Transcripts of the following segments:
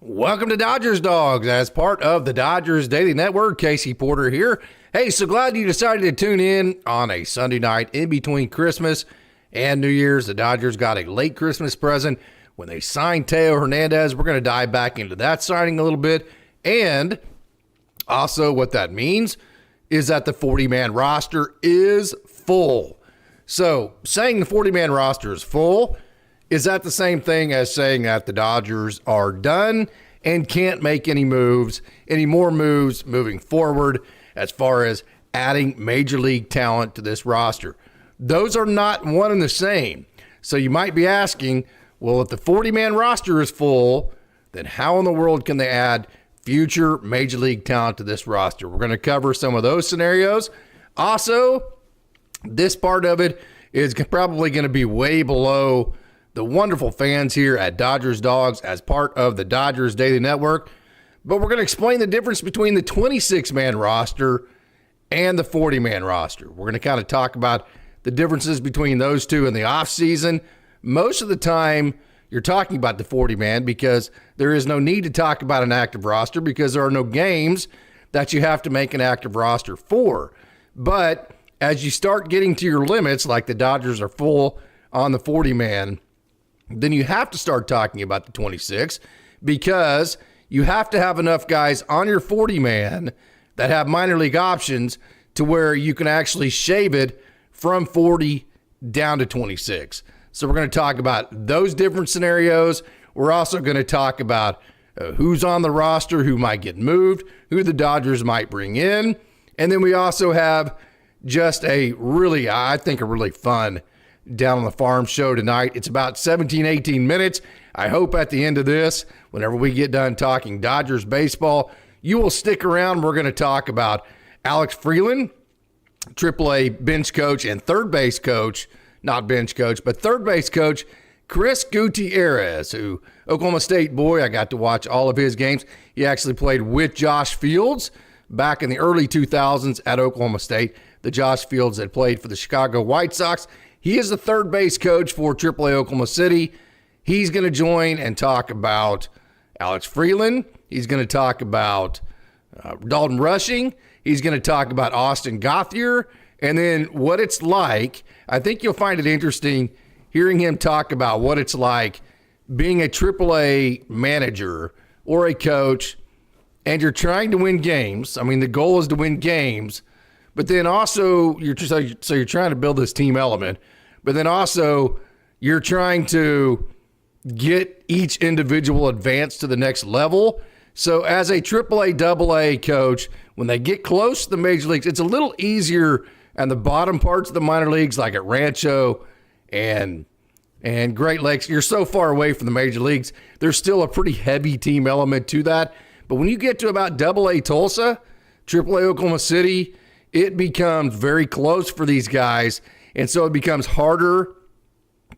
Welcome to Dodgers Dogs as part of the Dodgers Daily Network. Casey Porter here. Hey, so glad you decided to tune in on a Sunday night in between Christmas and New Year's. The Dodgers got a late Christmas present when they signed Teoscar Hernandez. We're going to dive back into that signing a little bit. And also what that means is that the 40-man roster is full. So saying the 40-man roster is full, is that the same thing as saying that the Dodgers are done and can't make any more moves moving forward as far as adding major league talent to this roster? Those are not one and the same. So you might be asking, well, if the 40-man roster is full, then how in the world can they add future major league talent to this roster? We're going to cover some of those scenarios. Also, this part of it is probably going to be way below the wonderful fans here at Dodgers Dogs as part of the Dodgers Daily Network. But we're going to explain the difference between the 26-man roster and the 40-man roster. We're going to kind of talk about the differences between those two in the offseason. Most of the time, you're talking about the 40-man because there is no need to talk about an active roster because there are no games that you have to make an active roster for. But as you start getting to your limits, like the Dodgers are full on the 40-man, then you have to start talking about the 26 because you have to have enough guys on your 40-man that have minor league options to where you can actually shave it from 40 down to 26. So we're going to talk about those different scenarios. We're also going to talk about who's on the roster, who might get moved, who the Dodgers might bring in. And then we also have just a really fun Down on the Farm show tonight. It's about 17, 18 minutes. I hope at the end of this, whenever we get done talking Dodgers baseball, you will stick around. We're going to talk about Alex Freeman, AAA bench coach and third base coach, not bench coach, but third base coach, Chris Gutierrez, who Oklahoma State boy, I got to watch all of his games. He actually played with Josh Fields back in the early 2000s at Oklahoma State. The Josh Fields that played for the Chicago White Sox. He is the third base coach for AAA Oklahoma City. He's going to join and talk about Alex Freeland. He's going to talk about Dalton Rushing. He's going to talk about Austin Gothier. And then what it's like, I think you'll find it interesting hearing him talk about what it's like being a AAA manager or a coach, and you're trying to win games. I mean, the goal is to win games. But then also, you're trying to build this team element. But then also, you're trying to get each individual advanced to the next level. So as a AAA, AA coach, when they get close to the major leagues, it's a little easier on the bottom parts of the minor leagues, like at Rancho and Great Lakes. You're so far away from the major leagues. There's still a pretty heavy team element to that. But when you get to about AA Tulsa, AAA Oklahoma City, it becomes very close for these guys, and so it becomes harder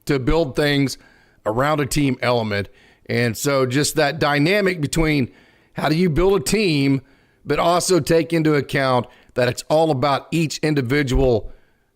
to build things around a team element. And so just that dynamic between how do you build a team, but also take into account that it's all about each individual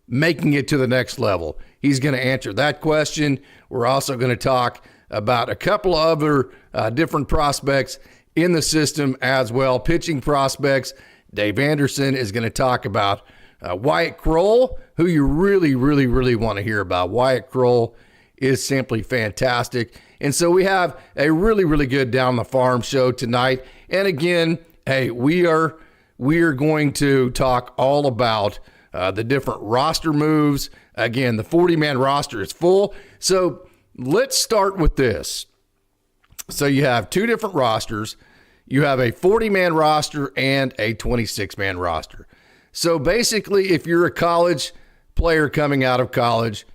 making it to the next level. He's going to answer that question. We're also going to talk about a couple of other different prospects in the system as well, pitching prospects. Dave Anderson is going to talk about Wyatt Kroll, who you really, really, really want to hear about. Wyatt Kroll is simply fantastic. And so we have a really, really good Down the Farm show tonight. And again, hey, we are going to talk all about the different roster moves. Again, the 40-man roster is full. So let's start with this. So you have two different rosters. You have a 40-man roster and a 26-man roster. So basically, if you're a college player coming out of college,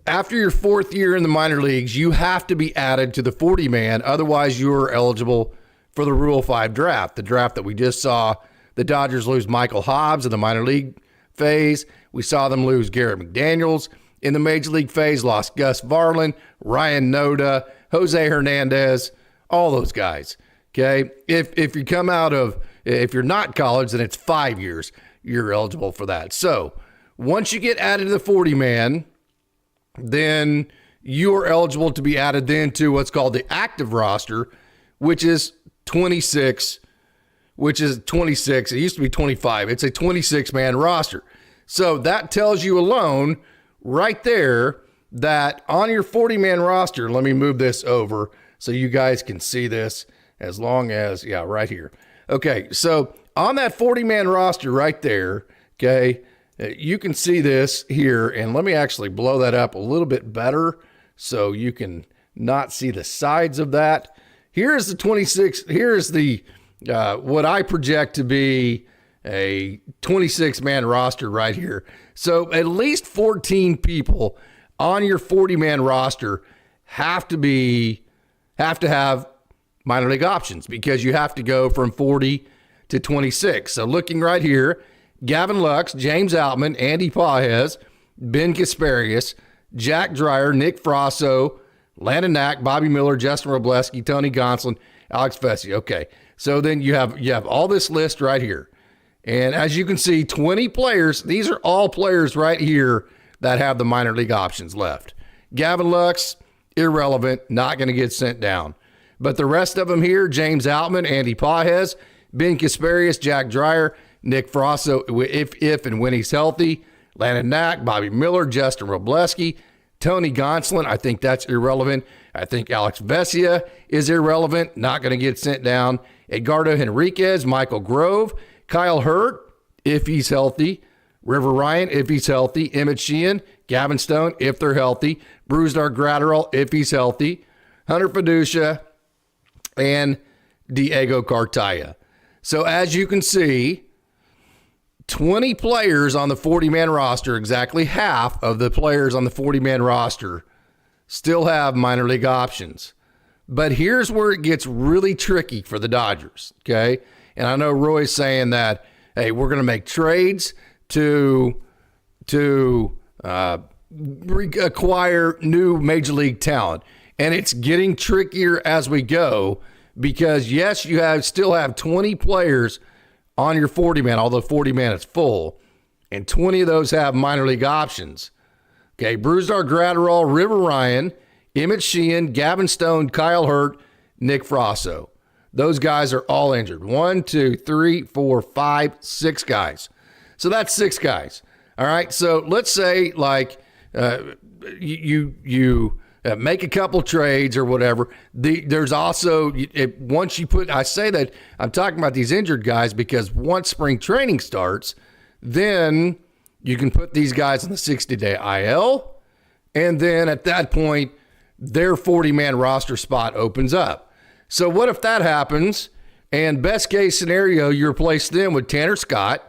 after your fourth year in the minor leagues, you have to be added to the 40-man. Otherwise, you're eligible for the Rule 5 draft, the draft that we just saw the Dodgers lose Michael Hobbs in the minor league phase. We saw them lose Garrett McDaniels in the major league phase, lost Gus Varlin, Ryan Noda, Jose Hernandez, all those guys. Okay, if you come out of, if you're not college, then it's 5 years you're eligible for that. So once you get added to the 40-man, then you are eligible to be added then to what's called the active roster, which is 26, which is 26. It used to be 25. It's a 26-man roster. So that tells you alone right there that on your 40-man roster, let me move this over so you guys can see this as long as, yeah, right here. Okay, so on that 40-man roster right there, okay, you can see this here, and let me actually blow that up a little bit better so you can not see the sides of that. Here's the 26, here's the, what I project to be a 26-man roster right here. So at least 14 people on your 40-man roster have to have minor league options because you have to go from 40 to 26. So looking right here, Gavin Lux, James Outman, Andy Pages, Ben Kasparius, Jack Dreyer, Nick Frasso, Landon Knack, Bobby Miller, Justin Robleski, Tony Gonsolin, Alex Vesia. Okay, so then you have all this list right here. And as you can see, 20 players, these are all players right here that have the minor league options left. Gavin Lux, irrelevant, not going to get sent down. But the rest of them here, James Outman, Andy Pages, Ben Kasparius, Jack Dreyer, Nick Frasso, if and when he's healthy, Landon Knack, Bobby Miller, Justin Robleski, Tony Gonsolin, I think that's irrelevant. I think Alex Vesia is irrelevant, not going to get sent down. Edgardo Henriquez, Michael Grove, Kyle Hurt, if he's healthy, River Ryan, if he's healthy, Emmett Sheehan, Gavin Stone, if they're healthy, Brusdar Graterol, if he's healthy, Hunter Fiducia, and Diego Cartaya. So as you can see, 20 players on the 40-man roster, exactly half of the players on the 40-man roster still have minor league options. But here's where it gets really tricky for the Dodgers, okay? And I know Roy's saying that, hey, we're going to make trades to acquire new major league talent. And it's getting trickier as we go because, yes, you still have 20 players on your 40-man, although 40-man is full, and 20 of those have minor league options. Okay, Brusdar Graterol, River Ryan, Emmett Sheehan, Gavin Stone, Kyle Hurt, Nick Frasso. Those guys are all injured. 1, 2, 3, 4, 5, 6 guys. So that's 6 guys. All right, so let's say like you make a couple trades or whatever. There's also, once you put, I say that I'm talking about these injured guys because once spring training starts, then you can put these guys on the 60-day IL. And then at that point, their 40-man roster spot opens up. So what if that happens? And best case scenario, you replace them with Tanner Scott,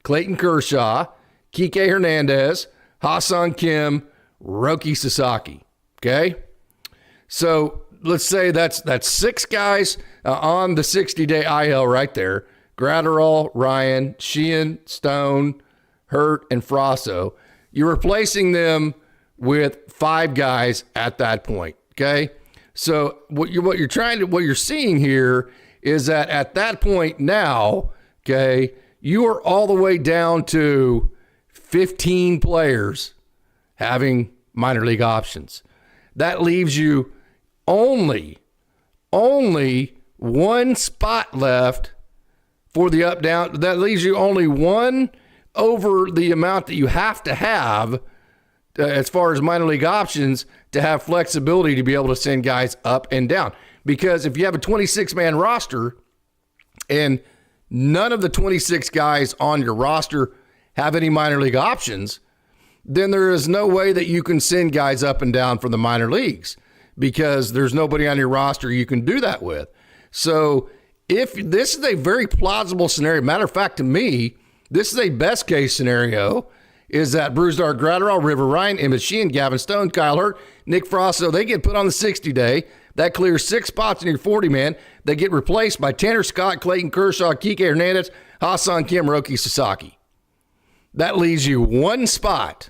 Clayton Kershaw, Kike Hernandez, Ha-SeongKim, Roki Sasaki. Okay, so let's say that's 6 guys on the 60-day IL right there. Graterol, Ryan, Sheehan, Stone, Hurt, and Frasso. You're replacing them with 5 guys at that point. Okay, so what you're seeing here is that at that point now, okay, you are all the way down to 15 players having minor league options. That leaves you only one spot left for the up-down. That leaves you only one over the amount that you have to have as far as minor league options to have flexibility to be able to send guys up and down. Because if you have a 26-man roster and none of the 26 guys on your roster have any minor league options, then there is no way that you can send guys up and down from the minor leagues because there's nobody on your roster you can do that with. So if this is a very plausible scenario, matter of fact, to me, this is a best case scenario, is that Brusdar Graterol, River Ryan, Emmett Sheehan, Gavin Stone, Kyle Hurt, Nick Frasso, they get put on the 60-day. That clears 6 spots in your 40-man. They get replaced by Tanner Scott, Clayton Kershaw, Kike Hernandez, Ha-SeongKim, Roki Sasaki. That leaves you one spot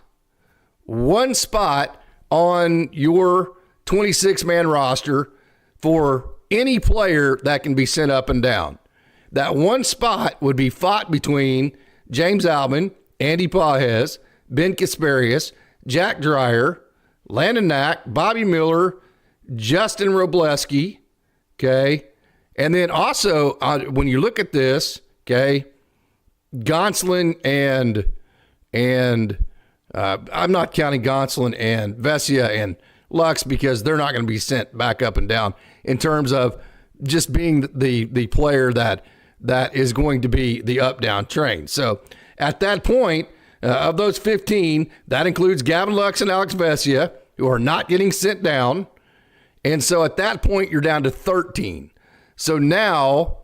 on your 26-man roster for any player that can be sent up and down. That one spot would be fought between James Outman, Andy Pages, Ben Kasparius, Jack Dreyer, Landon Knack, Bobby Miller, Justin Robleski, okay, And then also, when you look at this, okay, Gonsolin and I'm not counting Gonsolin and Vesia and Lux because they're not going to be sent back up and down in terms of just being the player that is going to be the up-down train. So at that point, of those 15, that includes Gavin Lux and Alex Vesia, who are not getting sent down. And so at that point, you're down to 13. So now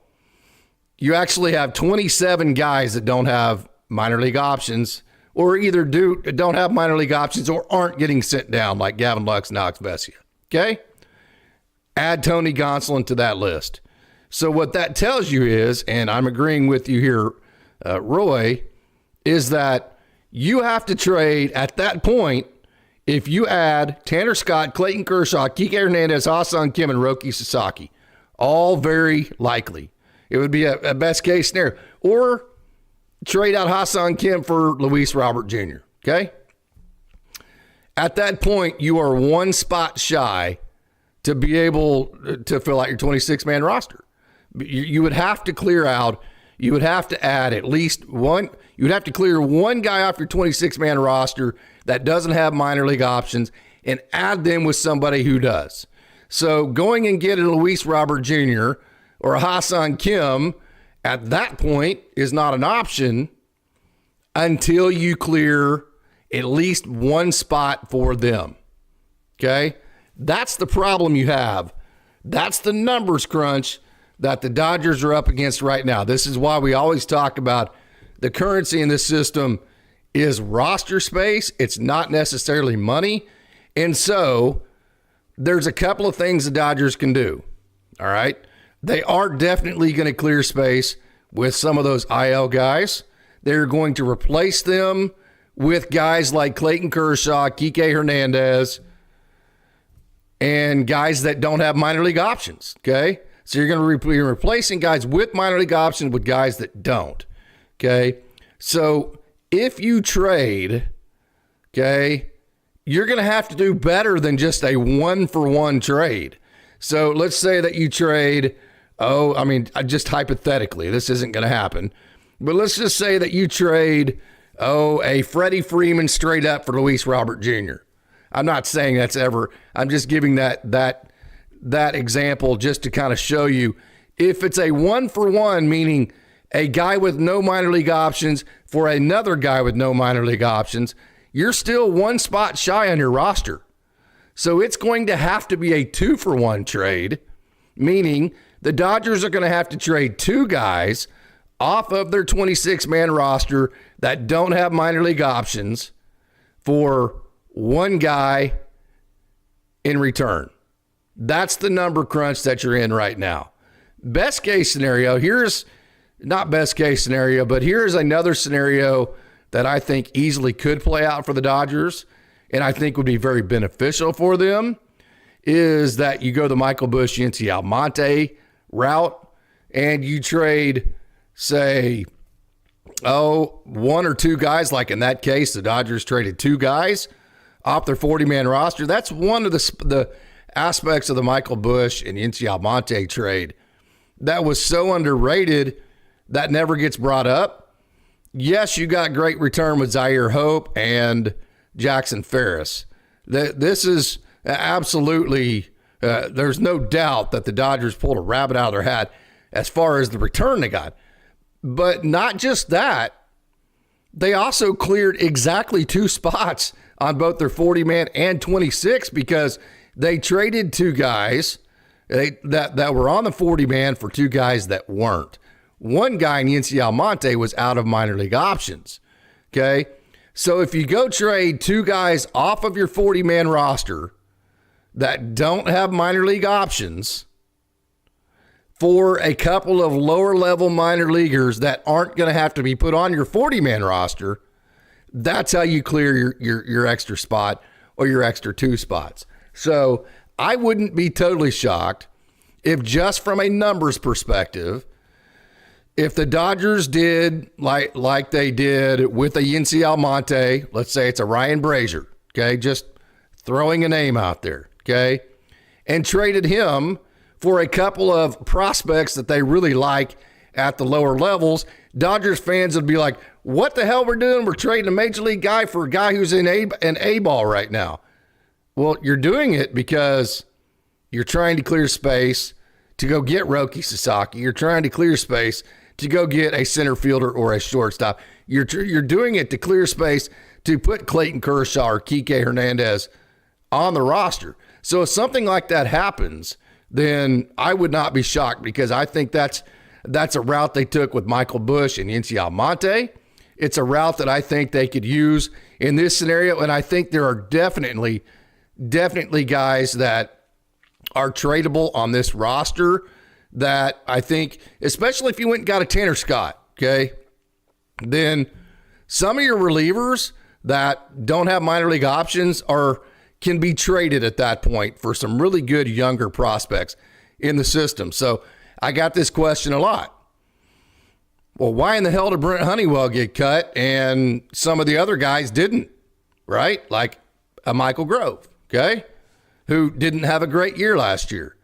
you actually have 27 guys that don't have minor league options, or either don't have minor league options or aren't getting sent down like Gavin Lux and Alex Vesia. Okay? Add Tony Gonsolin to that list. So what that tells you is, and I'm agreeing with you here, Roy, is that you have to trade at that point if you add Tanner Scott, Clayton Kershaw, Kike Hernandez, Ha-SeongKim, and Roki Sasaki. All very likely. It would be a best case scenario. Or trade out Ha-SeongKim for Luis Robert Jr., okay? At that point, you are one spot shy to be able to fill out your 26-man roster. You would have to clear out, you would have to add at least one, you would have to clear one guy off your 26-man roster that doesn't have minor league options and add them with somebody who does. So going and getting a Luis Robert Jr. or a Ha-SeongKim at that point is not an option until you clear at least one spot for them. Okay? That's the problem you have. That's the numbers crunch that the Dodgers are up against right now. This is why we always talk about the currency in this system is roster space. It's not necessarily money. And so there's a couple of things the Dodgers can do. All right? They are definitely going to clear space with some of those IL guys. They're going to replace them with guys like Clayton Kershaw, Kike Hernandez, and guys that don't have minor league options, okay? So you're going to be replacing guys with minor league options with guys that don't, okay? So if you trade, okay, you're going to have to do better than just a one-for-one trade. So let's say that you trade, just hypothetically, this isn't going to happen, but let's just say that you trade, a Freddie Freeman straight up for Luis Robert Jr. I'm not saying that's ever, I'm just giving that example just to kind of show you if it's a one-for-one, meaning a guy with no minor league options for another guy with no minor league options, you're still one spot shy on your roster. So it's going to have to be a two-for-one trade, meaning the Dodgers are going to have to trade two guys off of their 26-man roster that don't have minor league options for one guy in return. That's the number crunch that you're in right now. Best case scenario, here's not best case scenario, but here's another scenario that I think easily could play out for the Dodgers and I think would be very beneficial for them, is that you go the Michael Busch, Yency Almonte route and you trade, say, one or two guys. Like in that case, the Dodgers traded two guys off their 40-man roster. That's one of the aspects of the Michael Busch and Yency Almonte trade that was so underrated that never gets brought up. Yes, you got great return with Zaire Hope and Jackson Ferris. This is absolutely, there's no doubt that the Dodgers pulled a rabbit out of their hat as far as the return they got. But not just that, they also cleared exactly two spots on both their 40-man and 26 because they traded two guys that were on the 40-man for two guys that weren't. One guy in Yency Almonte was out of minor league options, okay? So if you go trade two guys off of your 40-man roster that don't have minor league options for a couple of lower-level minor leaguers that aren't going to have to be put on your 40-man roster, that's how you clear your extra spot or your extra two spots. So I wouldn't be totally shocked if just from a numbers perspective, if the Dodgers did like they did with a Yency Almonte, let's say it's a Ryan Brazier, okay, just throwing a name out there, okay, and traded him for a couple of prospects that they really like at the lower levels, Dodgers fans would be like, what the hell we're doing? We're trading a major league guy for a guy who's in an A-ball right now. Well, you're doing it because you're trying to clear space to go get Roki Sasaki. You're trying to clear space to go get a center fielder or a shortstop. You're doing it to clear space to put Clayton Kershaw or Kike Hernandez on the roster. So if something like that happens, then I would not be shocked, because I think that's a route they took with Michael Busch and Yency Almonte. It's a route that I think they could use in this scenario, and I think there are definitely guys that are tradable on this roster that I think, especially if you went and got a Tanner Scott, okay, then some of your relievers that don't have minor league options can be traded at that point for some really good younger prospects in the system. So I got this question a lot. Well, why in the hell did Brent Honeywell get cut and some of the other guys didn't, right? Like a Michael Grove, okay, who didn't have a great year last year.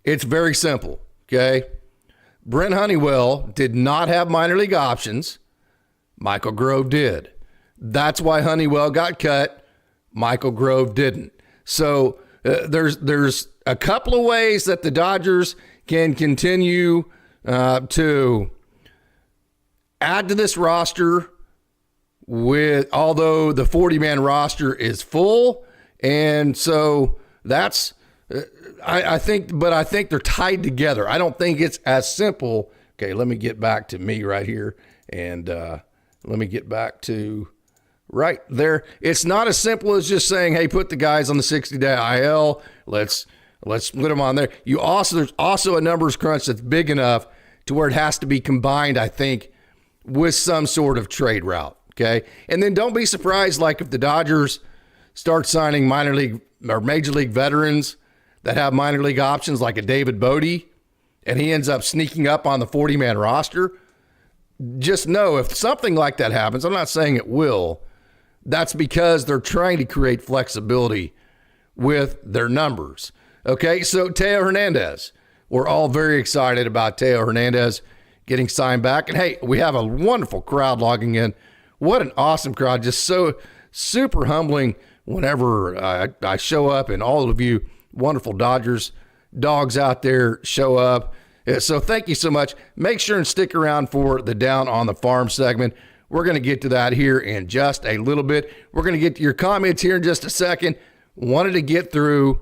It's very simple, okay? Brent Honeywell did not have minor league options. Michael Grove did. That's why Honeywell got cut. Michael Grove didn't. So there's a couple of ways that the Dodgers can continue to add to this roster, although the 40-man roster is full. And so that's, I think they're tied together. I don't think it's as simple. Okay, let me get back to me right here. And let me get back to right there. It's not as simple as just saying, hey, put the guys on the 60-day IL. Let's put them on there. There's also a numbers crunch that's big enough to where it has to be combined, I think, with some sort of trade route. Okay. And then don't be surprised, like if the Dodgers start signing minor league or major league veterans that have minor league options, like a David Bodie, and he ends up sneaking up on the 40-man roster. Just know if something like that happens, I'm not saying it will, that's because they're trying to create flexibility with their numbers. Okay, so Teo Hernandez. We're all very excited about Teo Hernandez getting signed back. And hey, we have a wonderful crowd logging in. What an awesome crowd. Just so super humbling whenever I show up and all of you wonderful Dodgers dogs out there show up. So thank you so much. Make sure and stick around for the Down on the Farm segment. We're going to get to that here in just a little bit. We're going to get to your comments here in just a second. Wanted to get through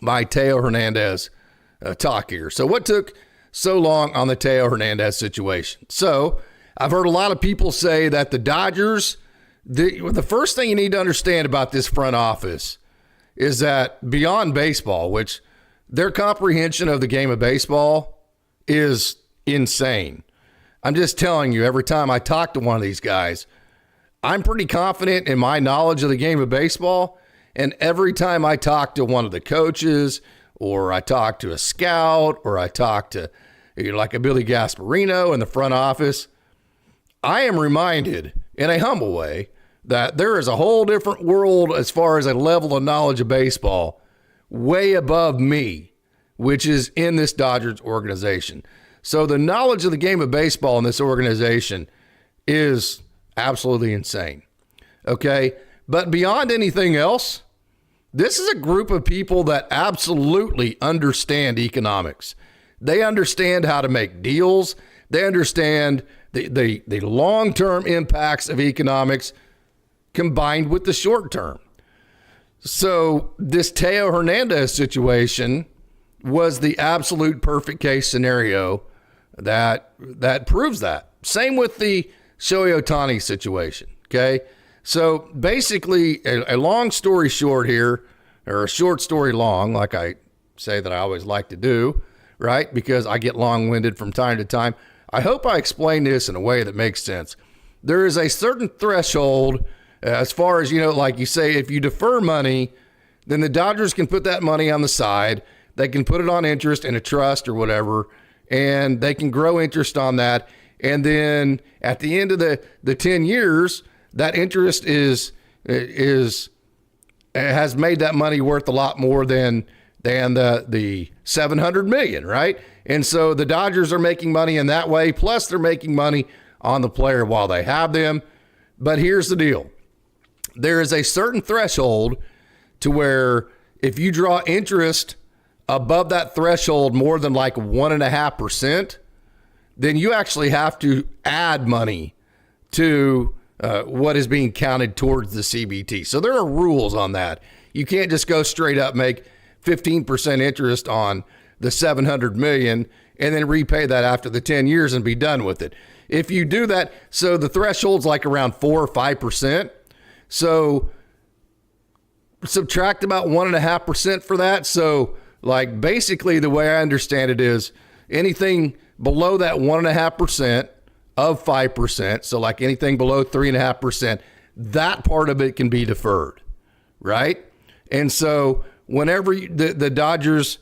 my Teo Hernandez talk here. So what took so long on the Teo Hernandez situation? So I've heard a lot of people say that the Dodgers, the first thing you need to understand about this front office is that beyond baseball, which their comprehension of the game of baseball is insane. I'm just telling you, every time I talk to one of these guys, I'm pretty confident in my knowledge of the game of baseball. And every time I talk to one of the coaches, or I talk to a scout, or I talk to like a Billy Gasparino in the front office, I am reminded in a humble way that there is a whole different world as far as a level of knowledge of baseball way above me, which is in this Dodgers organization. So the knowledge of the game of baseball in this organization is absolutely insane. Okay. But beyond anything else, this is a group of people that absolutely understand economics. They understand how to make deals. They understand the long-term impacts of economics combined with the short term. So this Teo Hernandez situation was the absolute perfect case scenario that proves that. Same with the Shohei Ohtani situation, okay? So basically, a long story short here, or a short story long, like I say that I always like to do, right? Because I get long-winded from time to time. I hope I explain this in a way that makes sense. There is a certain threshold as far as, like you say, if you defer money, then the Dodgers can put that money on the side. They can put it on interest in a trust or whatever, and they can grow interest on that. And then at the end of the 10 years, that interest has made that money worth a lot more than than the $700 million, right? And so the Dodgers are making money in that way, plus they're making money on the player while they have them. But here's the deal. There is a certain threshold to where if you draw interest above that threshold more than like 1.5%, then you actually have to add money to what is being counted towards the CBT. So there are rules on that. You can't just go straight up, make 15% interest on the $700 million and then repay that after the 10 years and be done with it. If you do that, so the threshold's like around 4 or 5%. So subtract about 1.5% for that. So like basically the way I understand it is anything below that 1.5% of 5%. So like anything below 3.5%, that part of it can be deferred, right? And so whenever the Dodgers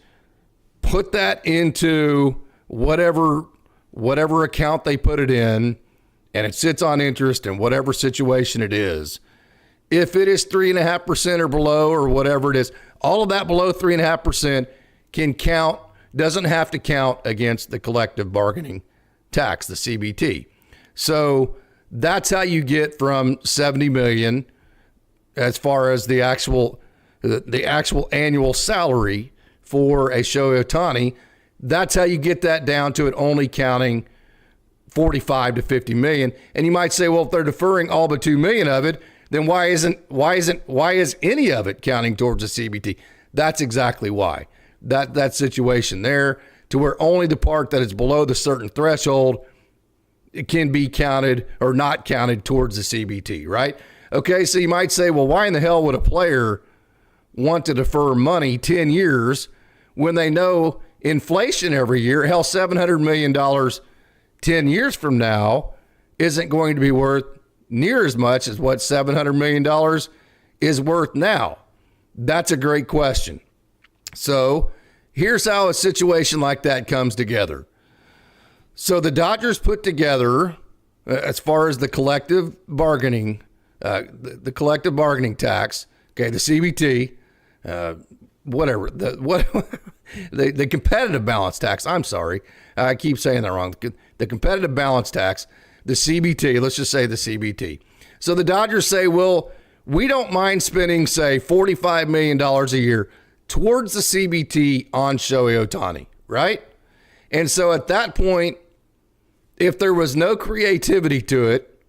put that into whatever account they put it in, and it sits on interest in whatever situation it is, if it is 3.5% or below or whatever it is, all of that below 3.5% can count, doesn't have to count against the collective bargaining tax, the CBT. So that's how you get from $70 million as far as the actual annual salary for a Shohei Ohtani. That's how you get that down to it only counting 45 to 50 million. And you might say, well, if they're deferring all but 2 million of it, then why is any of it counting towards the CBT? That's exactly why. That situation there, to where only the part that is below the certain threshold, it can be counted or not counted towards the CBT, right? Okay, so you might say, well, why in the hell would a player want to defer money 10 years when they know inflation every year, hell, $700 million 10 years from now isn't going to be worth near as much as what $700 million is worth now? That's a great question. So here's how a situation like that comes together. So the Dodgers put together, as far as the collective bargaining, the collective bargaining tax, okay, the CBT, the competitive balance tax. I'm sorry, I keep saying that wrong. The competitive balance tax, the CBT. Let's just say the CBT. So the Dodgers say, well, we don't mind spending, say, $45 million a year towards the CBT on Shohei Ohtani, right? And so at that point, if there was no creativity to it,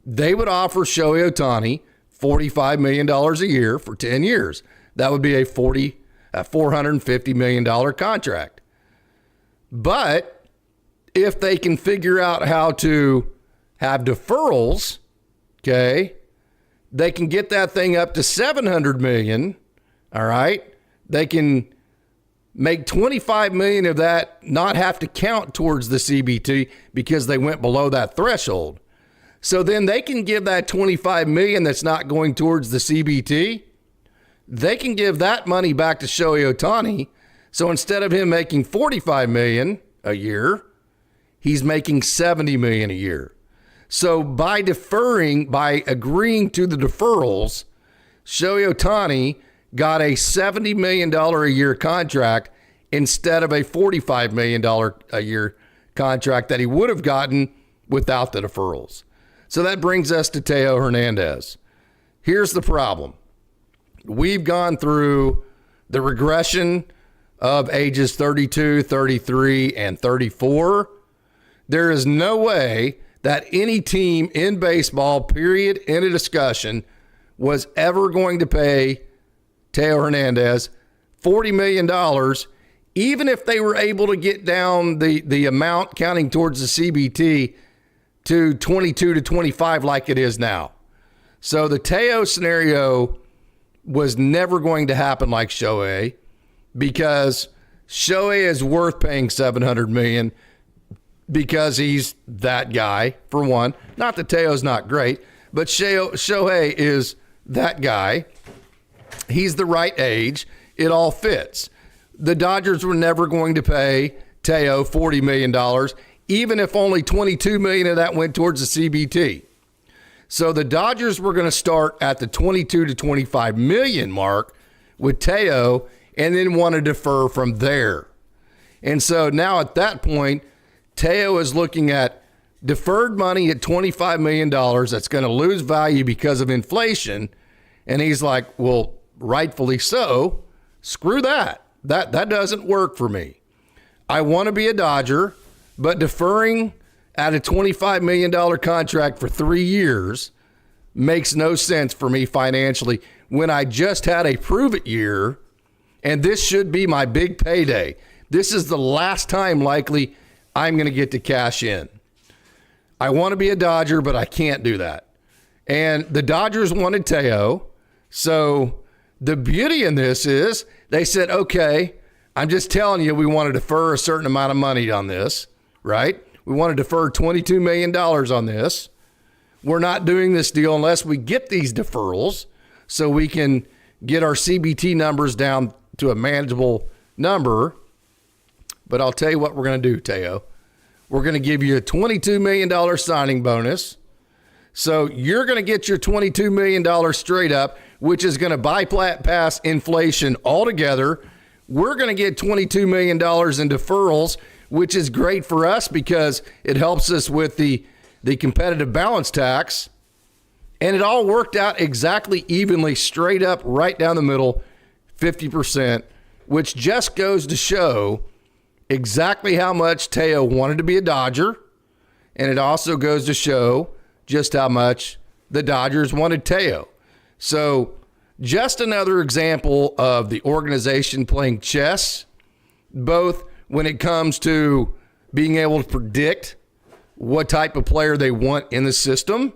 they would offer Shohei Ohtani $45 million a year for 10 years. That would be a $450 million contract. But if they can figure out how to have deferrals, okay, they can get that thing up to $700 million, all right? They can make $25 million of that not have to count towards the CBT because they went below that threshold. So then they can give that $25 million that's not going towards the CBT, they can give that money back to Shohei Ohtani. So instead of him making $45 million a year, he's making $70 million a year. So by agreeing to the deferrals, Shohei Ohtani got a $70 million a year contract instead of a $45 million a year contract that he would have gotten without the deferrals. So that brings us to Teo Hernandez. Here's the problem. We've gone through the regression of ages 32, 33, and 34. There is no way that any team in baseball, period, in a discussion, was ever going to pay Teo Hernandez $40 million, even if they were able to get down the amount counting towards the CBT to 22 to 25 like it is now. So the Teo scenario was never going to happen like Shohei, because Shohei is worth paying $700 million because he's that guy, for one. Not that Teo's not great, but Shohei is that guy. He's the right age. It all fits. The Dodgers were never going to pay Teo $40 million, even if only $22 million of that went towards the CBT. So the Dodgers were going to start at the 22 to 25 million mark with Teo, and then want to defer from there. And so now at that point, Teo is looking at deferred money at $25 million that's going to lose value because of inflation. And he's like, well, rightfully so. Screw that. That doesn't work for me. I want to be a Dodger, but deferring at a $25 million contract for 3 years makes no sense for me financially when I just had a prove-it year, and this should be my big payday. This is the last time likely I'm going to get to cash in. I want to be a Dodger, but I can't do that. And the Dodgers wanted Teo. So the beauty in this is they said, okay, I'm just telling you, we want to defer a certain amount of money on this, right? We want to defer $22 million on this. We're not doing this deal unless we get these deferrals so we can get our CBT numbers down to a manageable number. But I'll tell you what we're going to do, Teo. We're going to give you a $22 million signing bonus. So you're going to get your $22 million straight up, which is going to bypass inflation altogether. We're going to get $22 million in deferrals, which is great for us because it helps us with the competitive balance tax. And it all worked out exactly evenly, straight up, right down the middle, 50%, which just goes to show exactly how much Teo wanted to be a Dodger. And it also goes to show just how much the Dodgers wanted Teo. So just another example of the organization playing chess, both when it comes to being able to predict what type of player they want in the system,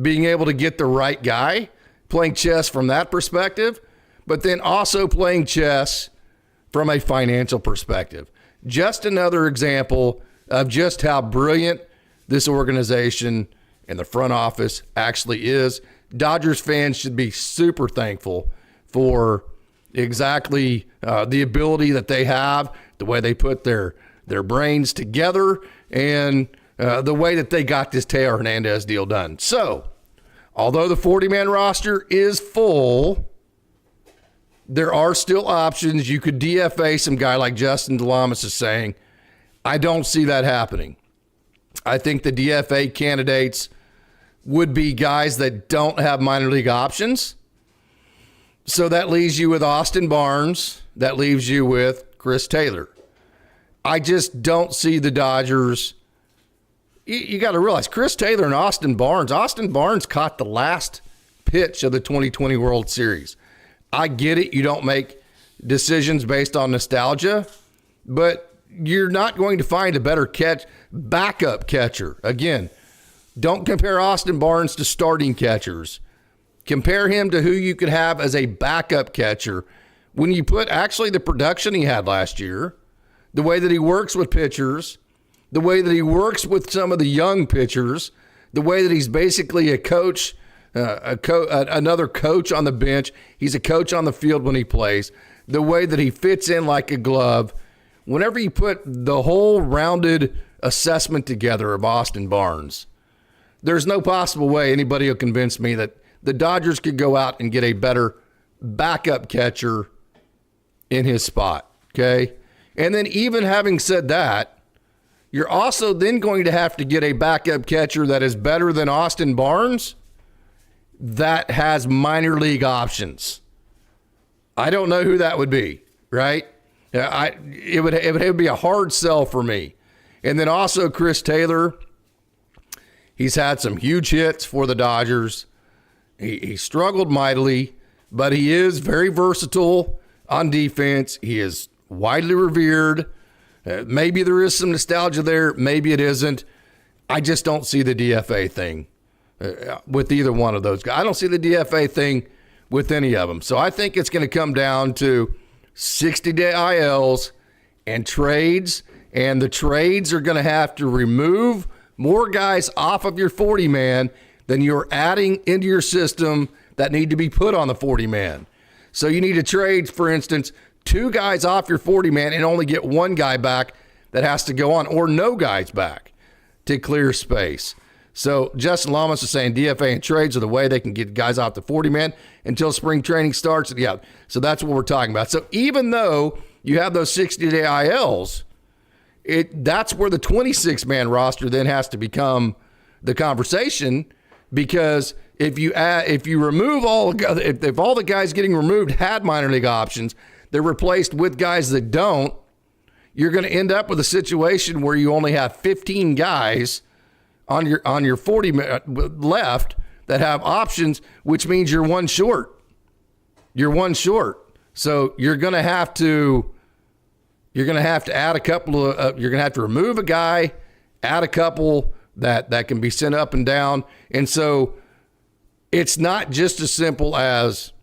being able to get the right guy, playing chess from that perspective, but then also playing chess from a financial perspective. Just another example of just how brilliant this organization and the front office actually is. Dodgers fans should be super thankful for exactly the ability that they have, the way they put their brains together, and the way that they got this Teoscar Hernandez deal done. So, although the 40-man roster is full, there are still options. You could DFA some guy like Justin Delamas is saying. I don't see that happening. I think the DFA candidates would be guys that don't have minor league options. So that leaves you with Austin Barnes. That leaves you with Chris Taylor. I just don't see the Dodgers. You got to realize Chris Taylor and Austin Barnes. Austin Barnes caught the last pitch of the 2020 World Series. I get it. You don't make decisions based on nostalgia, but you're not going to find a better backup catcher. Again, don't compare Austin Barnes to starting catchers. Compare him to who you could have as a backup catcher. When you put actually the production he had last year, the way that he works with pitchers, the way that he works with some of the young pitchers, the way that he's basically a coach, another coach on the bench. He's a coach on the field when he plays. The way that he fits in like a glove. Whenever you put the whole rounded assessment together of Austin Barnes, there's no possible way anybody will convince me that the Dodgers could go out and get a better backup catcher in his spot, okay? And then even having said that, you're also then going to have to get a backup catcher that is better than Austin Barnes that has minor league options. I don't know who that would be, right? It would be a hard sell for me. And then also Chris Taylor, he's had some huge hits for the Dodgers. He struggled mightily, but he is very versatile on defense. He is widely revered. Maybe there is some nostalgia there. Maybe it isn't. I just don't see the DFA thing with either one of those guys. I don't see the DFA thing with any of them. So I think it's going to come down to 60-day ILs and trades, and the trades are going to have to remove more guys off of your 40-man than you're adding into your system that need to be put on the 40-man. So you need to trade, for instance, 2 guys off your 40-man and only get 1 guy back that has to go on, or no guys back to clear space. So Justin Lamas is saying DFA and trades are the way they can get guys off the 40-man until spring training starts. Yeah, so that's what we're talking about. So even though you have those 60-day ILs, that's where the 26-man roster then has to become the conversation, because if you remove if all the guys getting removed had minor league options, they're replaced with guys that don't, you're going to end up with a situation where you only have 15 guys on your 40 left that have options, which means you're one short. So you're going to have to add a couple of you're going to have to remove a guy, add a couple that can be sent up and down. And so it's not just as simple as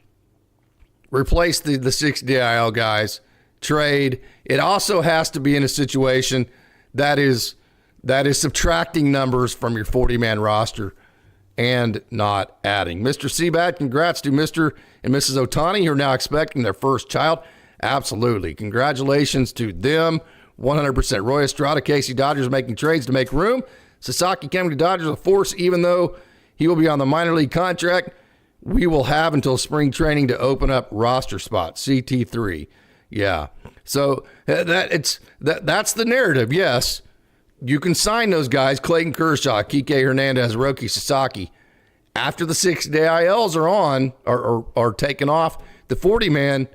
replace the 6 DIL guys, trade. It also has to be in a situation that is subtracting numbers from your 40-man roster and not adding. Mr. Seabat, congrats to Mr. and Mrs. Otani, who are now expecting their first child. Absolutely. Congratulations to them. 100%. Roy Estrada, Casey Dodgers making trades to make room. Sasaki coming to Dodgers with force, even though he will be on the minor league contract. We will have until spring training to open up roster spots. CT3. Yeah. So that's the narrative. Yes. You can sign those guys, Clayton Kershaw, Kike Hernandez, Roki Sasaki. After the 6-day ILs are on or taken off the 40-man,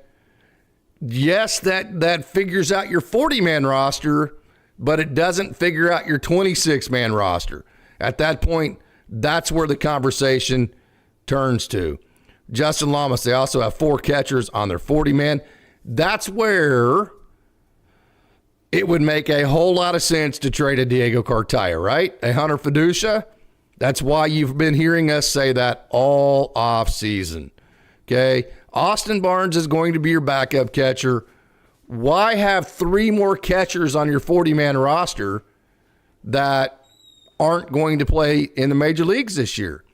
yes, that figures out your 40-man roster, but it doesn't figure out your 26-man roster. At that point, that's where the conversation turns to. Justin Lamas, they also have 4 catchers on their 40-man. That's where it would make a whole lot of sense to trade a Diego Cartaya, right? A Hunter Fiducia. That's why you've been hearing us say that all off season. Okay. Austin Barnes is going to be your backup catcher. Why have 3 more catchers on your 40-man roster that aren't going to play in the major leagues this year?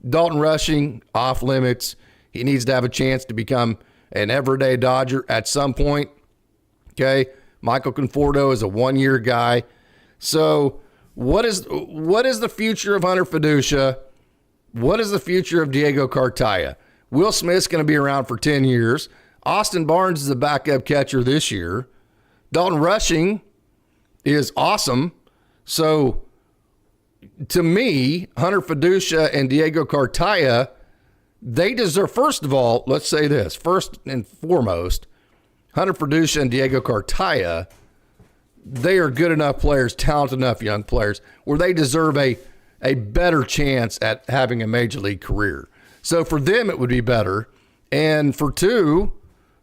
Dalton Rushing, off limits. He needs to have a chance to become an everyday Dodger at some point. Okay. Michael Conforto is a 1-year guy. So what is the future of Hunter Fiducia? What is the future of Diego Cartaya? Will Smith's going to be around for 10 years. Austin Barnes is a backup catcher this year. Dalton Rushing is awesome. So to me, Hunter Fiducia and Diego Cartaya, they deserve, first of all, let's say this, first and foremost, Hunter Fiducia and Diego Cartaya, they are good enough players, talented enough young players, where they deserve a better chance at having a major league career. So for them, it would be better. And for 2,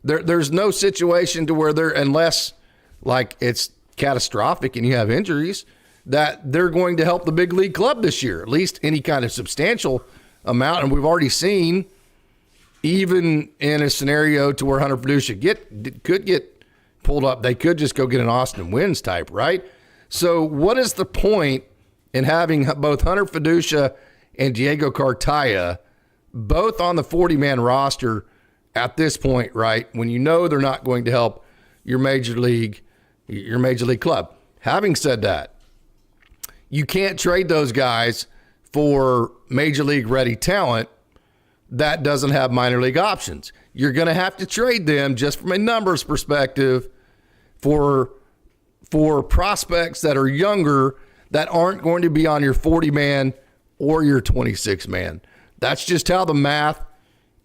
there's no situation to where unless like it's catastrophic and you have injuries, that they're going to help the big league club this year, at least any kind of substantial amount. And we've already seen, even in a scenario to where Hunter Fiducia could get pulled up, they could just go get an Austin Wins type, right? So what is the point in having both Hunter Fiducia and Diego Cartaya both on the 40-man roster at this point, right, when you know they're not going to help your major league club? Having said that, you can't trade those guys for major league ready talent that doesn't have minor league options. You're going to have to trade them just from a numbers perspective for prospects that are younger that aren't going to be on your 40-man or your 26-man. That's just how the math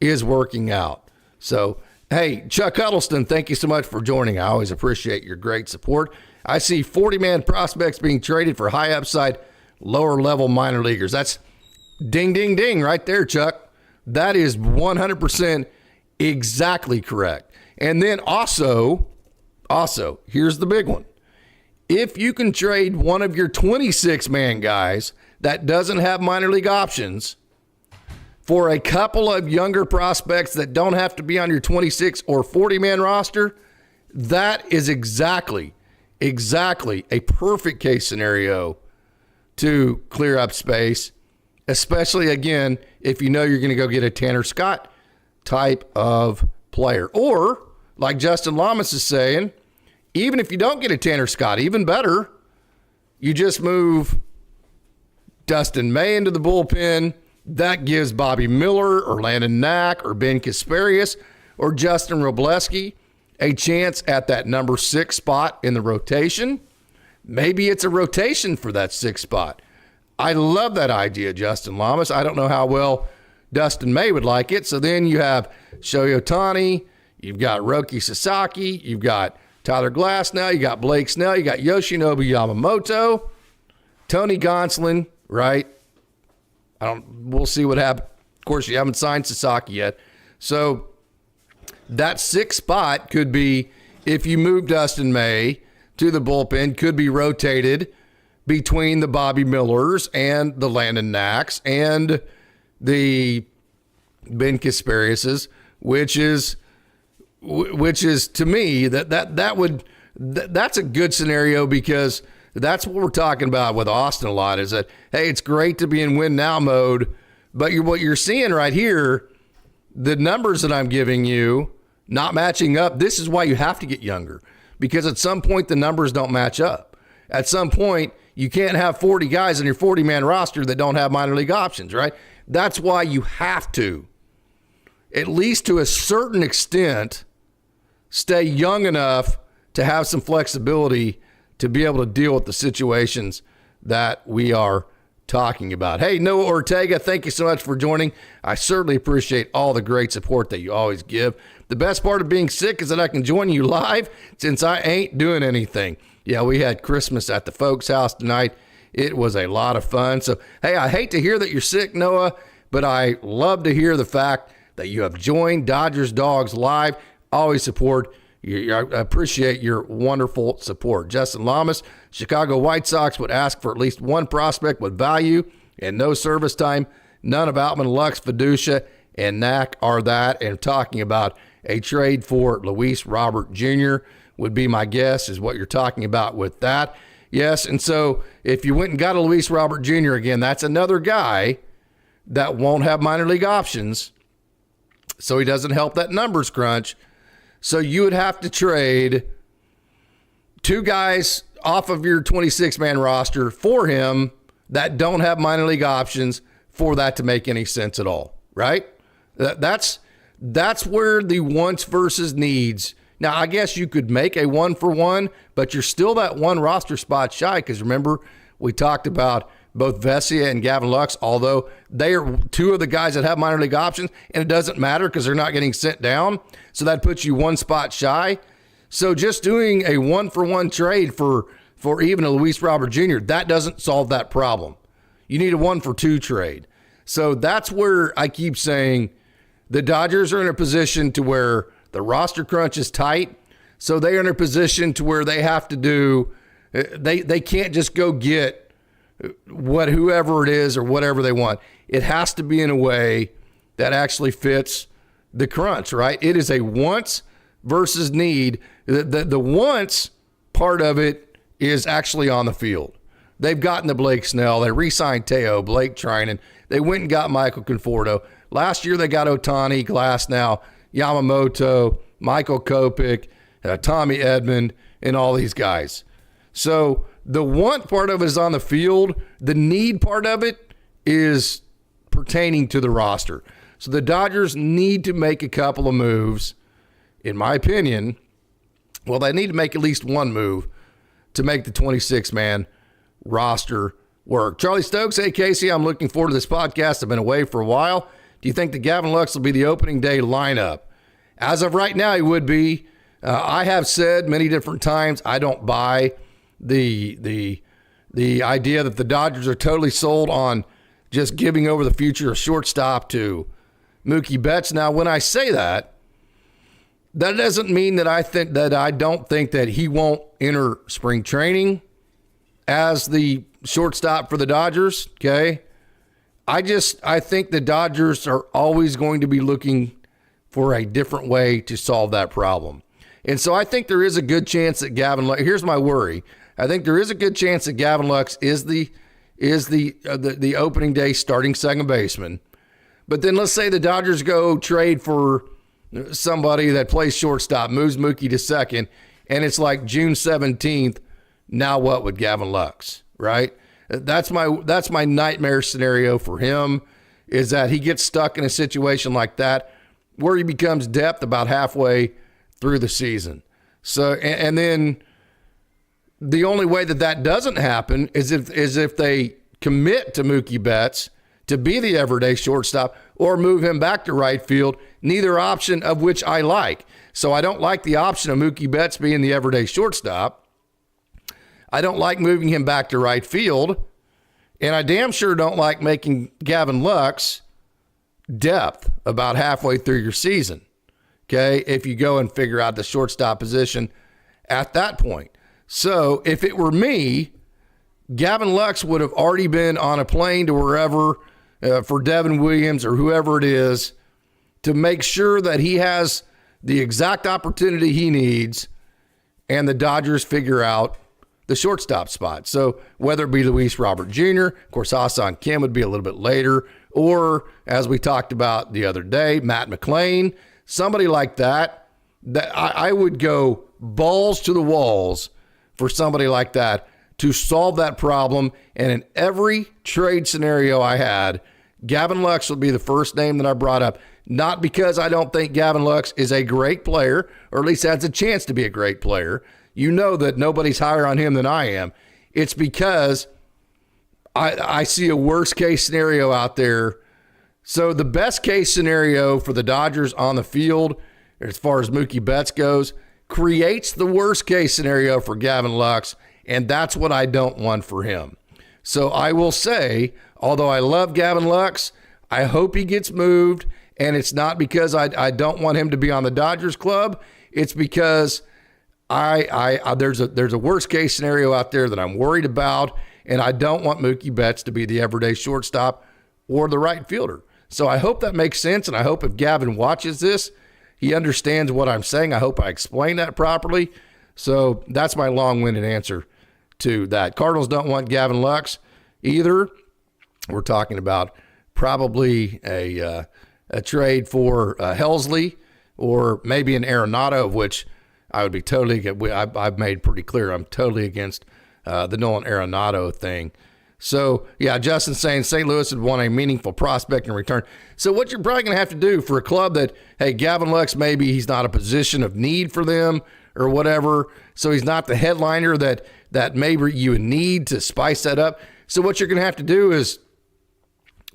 is working out. So, hey, Chuck Huddleston, thank you so much for joining. I always appreciate your great support. I see 40-man prospects being traded for high upside, lower level minor leaguers. That's ding, ding, ding right there, Chuck. That is 100% exactly correct. And then also, here's the big one. If you can trade one of your 26-man guys that doesn't have minor league options for a couple of younger prospects that don't have to be on your 26 or 40-man roster, that is exactly a perfect case scenario to clear up space, especially, again, if you know you're going to go get a Tanner Scott type of player. Or, like Justin Lamas is saying, even if you don't get a Tanner Scott, even better, you just move Dustin May into the bullpen. That gives Bobby Miller or Landon Knack or Ben Kasparius or Justin Robleski a chance at that number 6 spot in the rotation. Maybe it's a rotation for that 6 spot. I love that idea, Justin Lamas. I don't know how well Dustin May would like it. So then you have Shohei Ohtani, you've got Roki Sasaki, you've got Tyler Glasnow, you got Blake Snell, you got Yoshinobu Yamamoto, Tony Gonsolin, right? We'll see what happens. Of course, you haven't signed Sasaki yet. So that 6th spot could be, if you move Dustin May to the bullpen, could be rotated between the Bobby Millers and the Landon Knacks and the Ben Kaspariuses, which is to me that's a good scenario, because that's what we're talking about with Austin a lot, is that, hey, it's great to be in win now mode, but what you're seeing right here, the numbers that I'm giving you not matching up. This is why you have to get younger, because at some point the numbers don't match up. At some point, you can't have 40 guys on your 40-man roster that don't have minor league options, right? That's why you have to, at least to a certain extent, stay young enough to have some flexibility to be able to deal with the situations that we are talking about. Hey, Noah Ortega, thank you so much for joining. I certainly appreciate all the great support that you always give. The best part of being sick is that I can join you live since I ain't doing anything. Yeah, we had Christmas at the folks' house tonight. It was a lot of fun. So, hey, I hate to hear that you're sick, Noah, but I love to hear the fact that you have joined Dodgers Dawgs Live. Always support. I appreciate your wonderful support. Justin Lamas, Chicago White Sox would ask for at least one prospect with value and no service time. None of Outman, Lux, Fiducia, and Knack are that. And talking about a trade for Luis Robert Jr. would be my guess, is what you're talking about with that. Yes, and so if you went and got a Luis Robert Jr. again, that's another guy that won't have minor league options, so he doesn't help that numbers crunch. So you would have to trade 2 guys off of your 26-man roster for him that don't have minor league options for that to make any sense at all, right? That's where the wants versus needs. Now, I guess you could make a 1-for-1, but you're still that one roster spot shy, because remember, we talked about both Vesia and Gavin Lux, although they are 2 of the guys that have minor league options, and it doesn't matter because they're not getting sent down. So that puts you 1 spot shy. So just doing a 1-for-1 trade for even a Luis Robert Jr., that doesn't solve that problem. You need a 1-for-2 trade. So that's where I keep saying the Dodgers are in a position to where the roster crunch is tight. So they are in a position to where they have to do, they can't just go get whoever it is or whatever they want. It has to be in a way that actually fits the crunch, right? It is a wants versus need. The wants part of it is actually on the field. They've gotten the Blake Snell. They re-signed Teo, Blake Trinan. They went and got Michael Conforto. Last year they got Ohtani, Glasnow, Yamamoto, Michael Kopech, Tommy Edman, and all these guys. So the want part of it is on the field. The need part of it is pertaining to the roster. So the Dodgers need to make a couple of moves, in my opinion. Well, they need to make at least one move to make the 26-man roster work. Charlie Stokes, hey, Casey, I'm looking forward to this podcast. I've been away for a while. Do you think that Gavin Lux will be the opening day lineup? As of right now, he would be. I have said many different times I don't buy the idea that the Dodgers are totally sold on just giving over the future of shortstop to Mookie Betts. Now, when I say that, that doesn't mean that I don't think that he won't enter spring training as the shortstop for the Dodgers. Okay. I think the Dodgers are always going to be looking for a different way to solve that problem. And so I think there is a good chance that Gavin Lux, here's my worry. I think there is a good chance that Gavin Lux is the opening day starting second baseman. But then let's say the Dodgers go trade for somebody that plays shortstop, moves Mookie to second, and it's like June 17th. Now what with Gavin Lux, right? That's my nightmare scenario for him, is that he gets stuck in a situation like that where he becomes depth about halfway through the season. So, and then the only way that doesn't happen is if they commit to Mookie Betts to be the everyday shortstop or move him back to right field, neither option of which I like. So I don't like the option of Mookie Betts being the everyday shortstop. I don't like moving him back to right field. And I damn sure don't like making Gavin Lux depth about halfway through your season. Okay, if you go and figure out the shortstop position at that point. So if it were me, Gavin Lux would have already been on a plane to wherever for Devin Williams or whoever it is to make sure that he has the exact opportunity he needs and the Dodgers figure out the shortstop spot. So whether it be Luis Robert Jr., of course, Ha-SeongKim would be a little bit later, or as we talked about the other day, Matt McLain, somebody like that I would go balls to the walls for somebody like that to solve that problem. And in every trade scenario I had, Gavin Lux would be the first name that I brought up. Not because I don't think Gavin Lux is a great player, or at least has a chance to be a great player. You know that nobody's higher on him than I am. It's because I see a worst case scenario out there. So the best case scenario for the Dodgers on the field, as far as Mookie Betts goes, creates the worst case scenario for Gavin Lux, and that's what I don't want for him. So I will say, although I love Gavin Lux, I hope he gets moved, and it's not because I don't want him to be on the Dodgers club. It's because there's a worst case scenario out there that I'm worried about, and I don't want Mookie Betts to be the everyday shortstop or the right fielder. So I hope that makes sense, and I hope if Gavin watches this, he understands what I'm saying. I hope I explain that properly. So that's my long-winded answer to that. Cardinals don't want Gavin Lux either. We're talking about probably a trade for Helsley or maybe an Arenado, of which I would be totally, I've made pretty clear I'm totally against the Nolan Arenado thing. So, yeah, Justin's saying St. Louis would want a meaningful prospect in return. So what you're probably going to have to do for a club that, hey, Gavin Lux, maybe he's not a position of need for them or whatever, so he's not the headliner that maybe you would need to spice that up. So what you're going to have to do is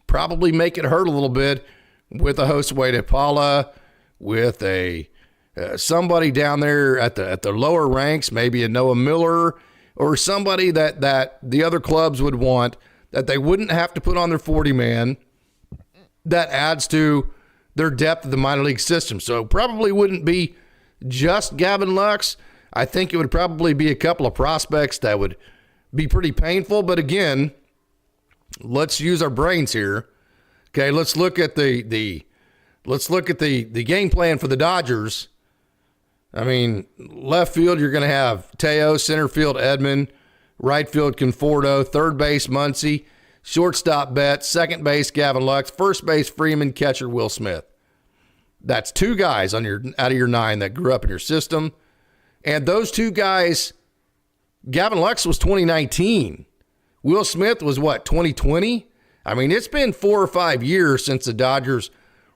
probably make it hurt a little bit with a Josue de Paula, with a somebody down there at the lower ranks, maybe a Noah Miller, or somebody that the other clubs would want, that they wouldn't have to put on their 40-man, that adds to their depth of the minor league system. So it probably wouldn't be just Gavin Lux. I think it would probably be a couple of prospects that would be pretty painful. But again, let's use our brains here. Okay, let's look at the game plan for the Dodgers. I mean, left field, you're going to have Teo, center field, Edman, right field, Conforto, third base, Muncy, shortstop, Betts, second base, Gavin Lux, first base, Freeman, catcher, Will Smith. That's two guys out of your nine that grew up in your system. And those two guys, Gavin Lux was 2019. Will Smith was 2020? I mean, it's been 4 or 5 years since the Dodgers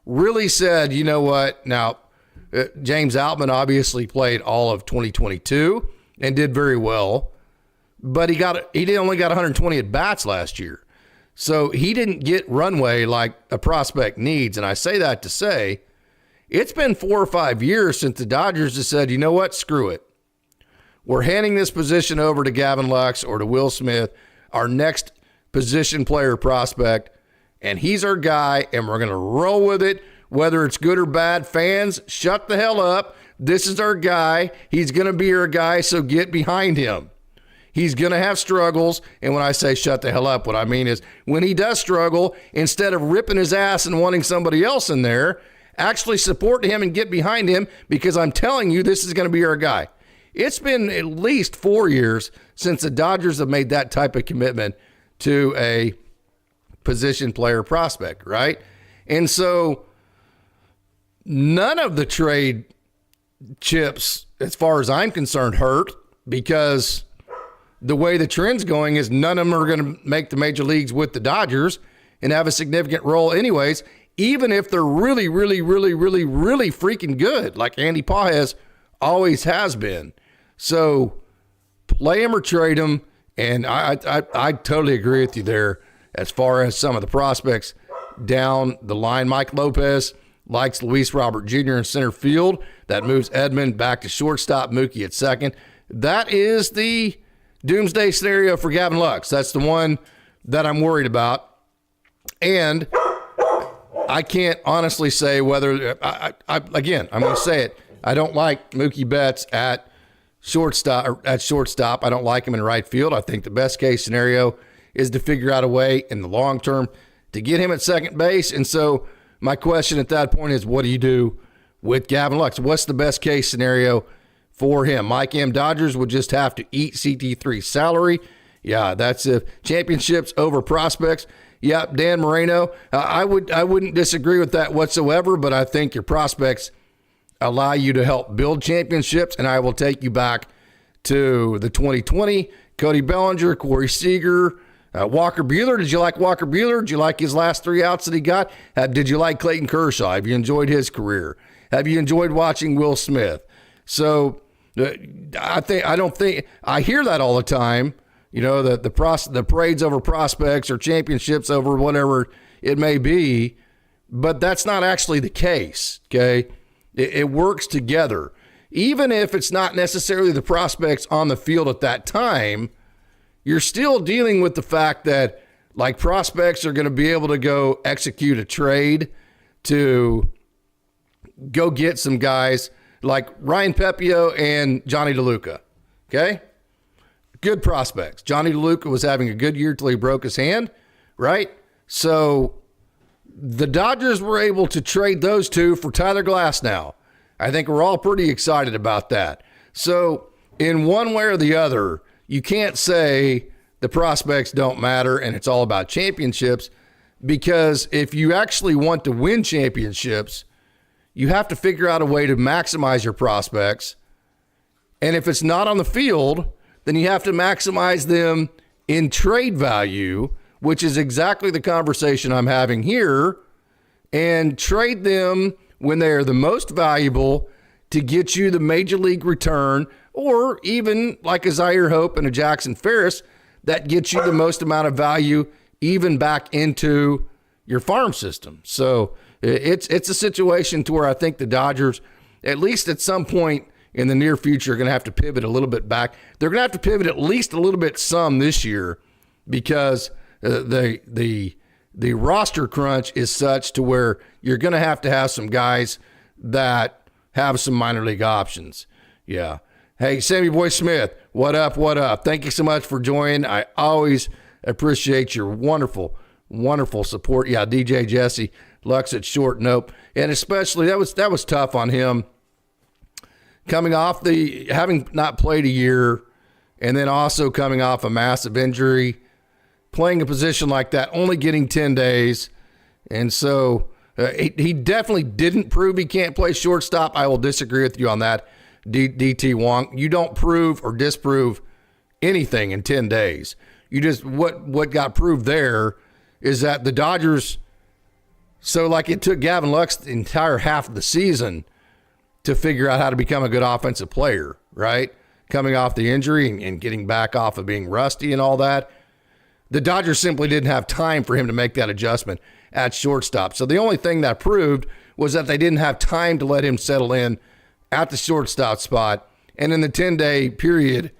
really said, you know what, now, James Outman obviously played all of 2022 and did very well, but he only got 120 at bats last year. So he didn't get runway like a prospect needs. And I say that to say it's been 4 or 5 years since the Dodgers have said, you know what, screw it. We're handing this position over to Gavin Lux or to Will Smith, our next position player prospect, and he's our guy, and we're going to roll with it. Whether it's good or bad, fans, shut the hell up. This is our guy. He's going to be our guy, so get behind him. He's going to have struggles, and when I say shut the hell up, what I mean is when he does struggle, instead of ripping his ass and wanting somebody else in there, actually support him and get behind him, because I'm telling you, this is going to be our guy. It's been at least 4 years since the Dodgers have made that type of commitment to a position player prospect, right? And so none of the trade chips, as far as I'm concerned, hurt, because the way the trend's going is none of them are going to make the major leagues with the Dodgers and have a significant role anyways, even if they're really, really, really, really, really freaking good, like Andy Pages always has been. So play him or trade him, and I totally agree with you there as far as some of the prospects down the line. Mike Lopez likes Luis Robert Jr. in center field. That moves Edman back to shortstop, Mookie at second. That is the doomsday scenario for Gavin Lux. That's the one that I'm worried about. And I can't honestly say whether, again, I'm going to say it. I don't like Mookie Betts at shortstop. I don't like him in right field. I think the best case scenario is to figure out a way in the long term to get him at second base. And so my question at that point is, what do you do with Gavin Lux? What's the best case scenario for him? Mike M. Dodgers would just have to eat CT3's salary. Yeah, that's championships over prospects. Yep, Dan Moreno. I wouldn't disagree with that whatsoever, but I think your prospects allow you to help build championships, and I will take you back to the 2020. Cody Bellinger, Corey Seager, Walker Buehler. Did you like Walker Buehler? Did you like his last 3 outs that he got? Did you like Clayton Kershaw? Have you enjoyed his career? Have you enjoyed watching Will Smith? So I hear that all the time. You know, the parades over prospects or championships over whatever it may be, but that's not actually the case. Okay, it works together. Even if it's not necessarily the prospects on the field at that time, you're still dealing with the fact that, like, prospects are going to be able to go execute a trade to go get some guys like Ryan Pepio and Johnny DeLuca. Okay? Good prospects. Johnny DeLuca was having a good year till he broke his hand, right? So the Dodgers were able to trade those two for Tyler Glasnow. I think we're all pretty excited about that. So in one way or the other, you can't say the prospects don't matter and it's all about championships, because if you actually want to win championships, you have to figure out a way to maximize your prospects. And if it's not on the field, then you have to maximize them in trade value, which is exactly the conversation I'm having here, and trade them when they are the most valuable to get you the major league return, or even like a Zaire Hope and a Jackson Ferris that gets you the most amount of value even back into your farm system. So it's a situation to where I think the Dodgers, at least at some point in the near future, are going to have to pivot a little bit back. They're going to have to pivot at least a little bit some this year, because the roster crunch is such to where you're going to have some guys that have some minor league options. Yeah. Hey, Sammy Boy Smith, what up, what up? Thank you so much for joining. I always appreciate your wonderful, wonderful support. Yeah, DJ Jesse, Lux at short, nope. And especially, that was tough on him, coming off having not played a year, and then also coming off a massive injury, playing a position like that, only getting 10 days. And so he definitely didn't prove he can't play shortstop. I will disagree with you on that, DT Wong. You don't prove or disprove anything in 10 days. You just, what got proved there is that the Dodgers, so like it took Gavin Lux the entire half of the season to figure out how to become a good offensive player, right? Coming off the injury and getting back off of being rusty and all that. The Dodgers simply didn't have time for him to make that adjustment at shortstop. So the only thing that proved was that they didn't have time to let him settle in at the shortstop spot. And in the 10-day period,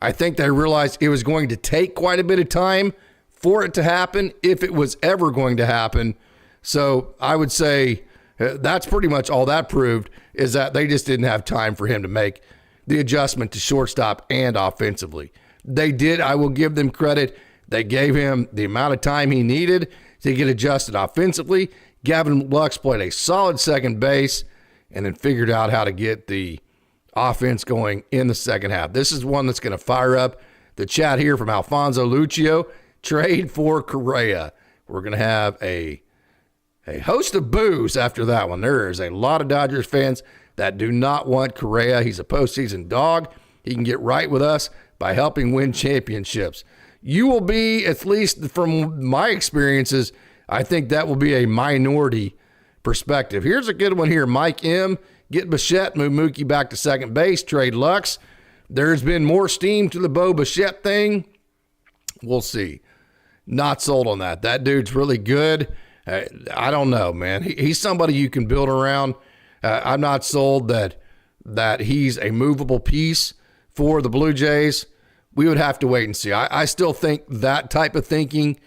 I think they realized it was going to take quite a bit of time for it to happen, if it was ever going to happen. So I would say that's pretty much all that proved, is that they just didn't have time for him to make the adjustment to shortstop and offensively. They did. I will give them credit. They gave him the amount of time he needed to get adjusted offensively. Gavin Lux played a solid second base and then figured out how to get the offense going in the second half. This is one that's going to fire up the chat here from Alfonso Lucio. Trade for Correa. We're going to have a host of boos after that one. There is a lot of Dodgers fans that do not want Correa. He's a postseason dog. He can get right with us, by helping win championships. You will be, at least from my experiences, I think that will be a minority perspective. Here's a good one here. Mike M. Get Bichette, move Mookie back to second base, trade Lux. There's been more steam to the Bo Bichette thing. We'll see. Not sold on that. That dude's really good. I don't know, man. He's somebody you can build around. I'm not sold that he's a movable piece for the Blue Jays. We would have to wait and see. I still think that type of thinking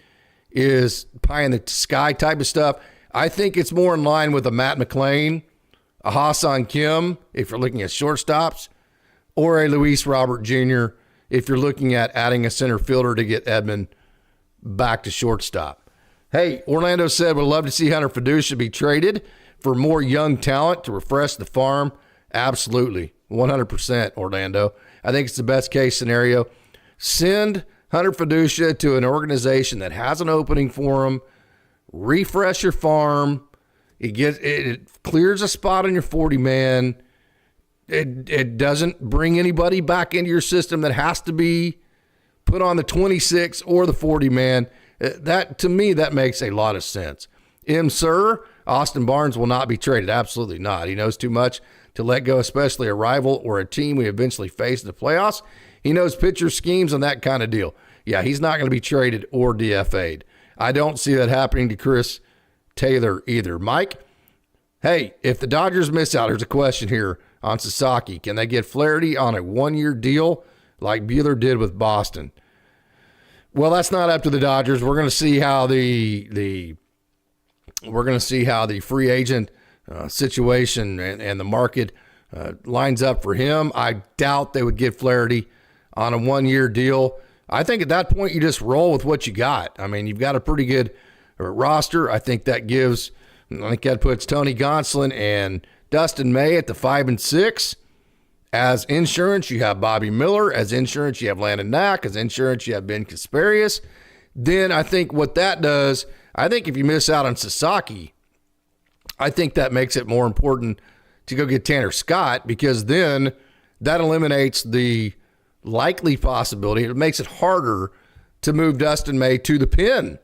is pie in the sky type of stuff. I think it's more in line with a Matt McClain, a Ha-SeongKim, if you're looking at shortstops, or a Luis Robert Jr., if you're looking at adding a center fielder to get Edman back to shortstop. Hey, Orlando said, would love to see Hunter Fiducia be traded for more young talent to refresh the farm. Absolutely. 100%, Orlando. I think it's the best case scenario. Send Hunter Fiducia to an organization that has an opening for him. Refresh your farm. It clears a spot on your 40-man. It doesn't bring anybody back into your system that has to be put on the 26 or the 40-man. That, to me, that makes a lot of sense. Sir, Austin Barnes will not be traded. Absolutely not. He knows too much to let go, especially a rival or a team we eventually face in the playoffs. He knows pitcher schemes and that kind of deal. Yeah, he's not going to be traded or DFA'd. I don't see that happening to Chris Taylor either. Mike, hey, if the Dodgers miss out, there's a question here on Sasaki. Can they get Flaherty on a one-year deal like Buehler did with Boston? Well, that's not up to the Dodgers. We're going to see how the free agent situation and the market lines up for him. I doubt they would get Flaherty on a one-year deal. I think at that point you just roll with what you got. I mean, you've got a pretty good roster. I think that puts Tony Gonsolin and Dustin May at the 5 and 6. As insurance, you have Bobby Miller. As insurance, you have Landon Knack. As insurance, you have Ben Kasparius. Then I think what that does, I think if you miss out on Sasaki, I think that makes it more important to go get Tanner Scott, because then that eliminates the likely possibility. It makes it harder to move Dustin May to the pen,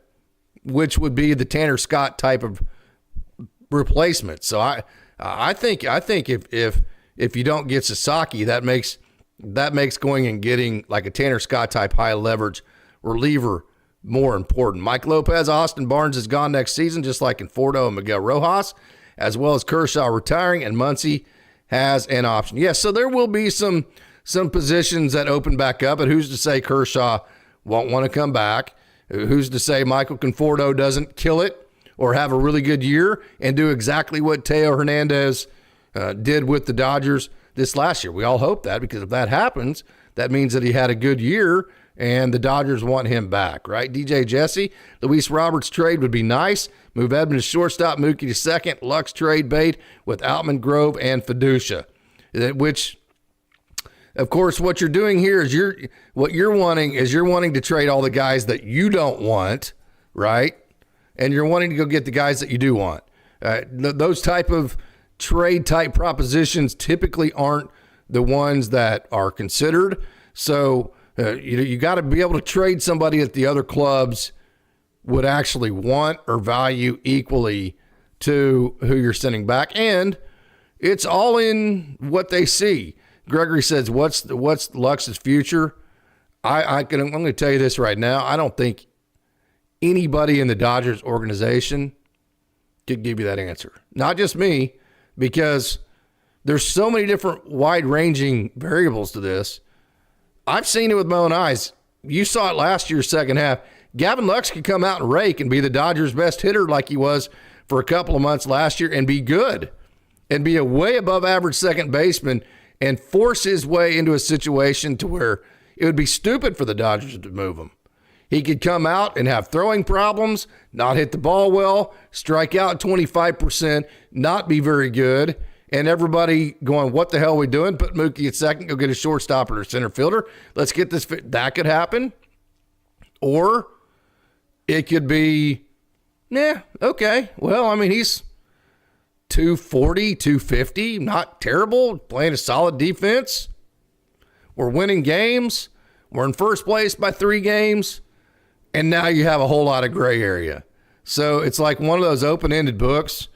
which would be the Tanner Scott type of replacement. So I think if you don't get Sasaki, that makes going and getting like a Tanner Scott type high leverage reliever more important. Mike Lopez, Austin Barnes is gone next season, just like Conforto and Miguel Rojas, as well as Kershaw retiring, and Muncy has an option. Yes, so there will be some positions that open back up, but who's to say Kershaw won't want to come back? Who's to say Michael Conforto doesn't kill it or have a really good year and do exactly what Teo Hernandez did with the Dodgers this last year? We all hope that, because if that happens, that means that he had a good year and the Dodgers want him back, right? DJ Jesse, Luis Roberts trade would be nice. Move Edman to shortstop, Mookie to second, Lux trade bait with Outman, Grove, and Fiducia, which, of course, what you're doing here is you're wanting to trade all the guys that you don't want, right? And you're wanting to go get the guys that you do want. Those type of trade type propositions typically aren't the ones that are considered. So you got to be able to trade somebody that the other clubs would actually want or value equally to who you're sending back. And it's all in what they see. Gregory says, what's Lux's future? I'm going to tell you this right now. I don't think anybody in the Dodgers organization could give you that answer. Not just me, because there's so many different wide-ranging variables to this. I've seen it with my own eyes. You saw it last year, second half. Gavin Lux could come out and rake and be the Dodgers' best hitter like he was for a couple of months last year and be good and be a way above average second baseman and force his way into a situation to where it would be stupid for the Dodgers to move him. He could come out and have throwing problems, not hit the ball well, strike out 25%, not be very good, and everybody going, what the hell are we doing? Put Mookie at second, go get a shortstop or a center fielder. Let's get this fit. That could happen. Or it could be, okay. Well, I mean, he's 240, 250, not terrible, playing a solid defense. We're winning games. We're in first place by 3 games, and now you have a whole lot of gray area. So it's like one of those open-ended books.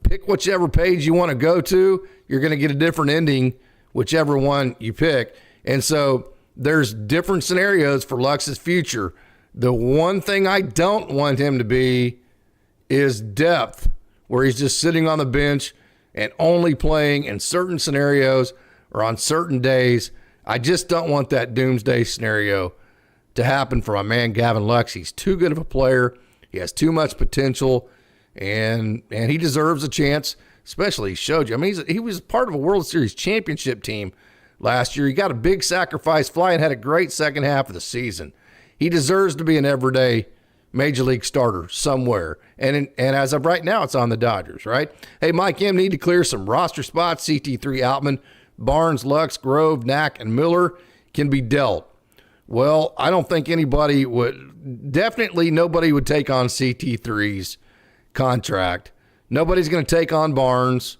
Pick whichever page you want to go to. You're going to get a different ending, whichever one you pick. And so there's different scenarios for Lux's future. The one thing I don't want him to be is depth, where he's just sitting on the bench and only playing in certain scenarios or on certain days. I just don't want that doomsday scenario to happen for my man Gavin Lux. He's too good of a player. He has too much potential, and he deserves a chance, especially he showed you. I mean, he was part of a World Series championship team last year. He got a big sacrifice fly and had a great second half of the season. He deserves to be an everyday major league starter somewhere. And as of right now, it's on the Dodgers, right? Hey, Mike M. need to clear some roster spots. CT3 Outman, Barnes, Lux, Grove, Knack, and Miller can be dealt. Well, I don't think anybody would, definitely nobody would take on CT3's contract. Nobody's going to take on Barnes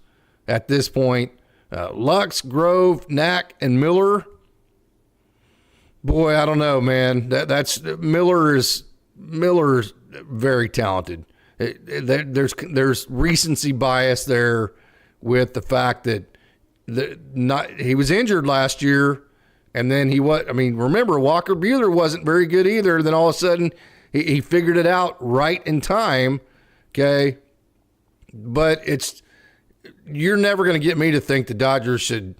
at this point. Lux, Grove, Knack, and Miller. Boy, I don't know, man. Miller's very talented. There's recency bias there with the fact that he was injured last year. And then remember, Walker Buehler wasn't very good either. Then all of a sudden, he figured it out right in time, okay? But you're never going to get me to think the Dodgers should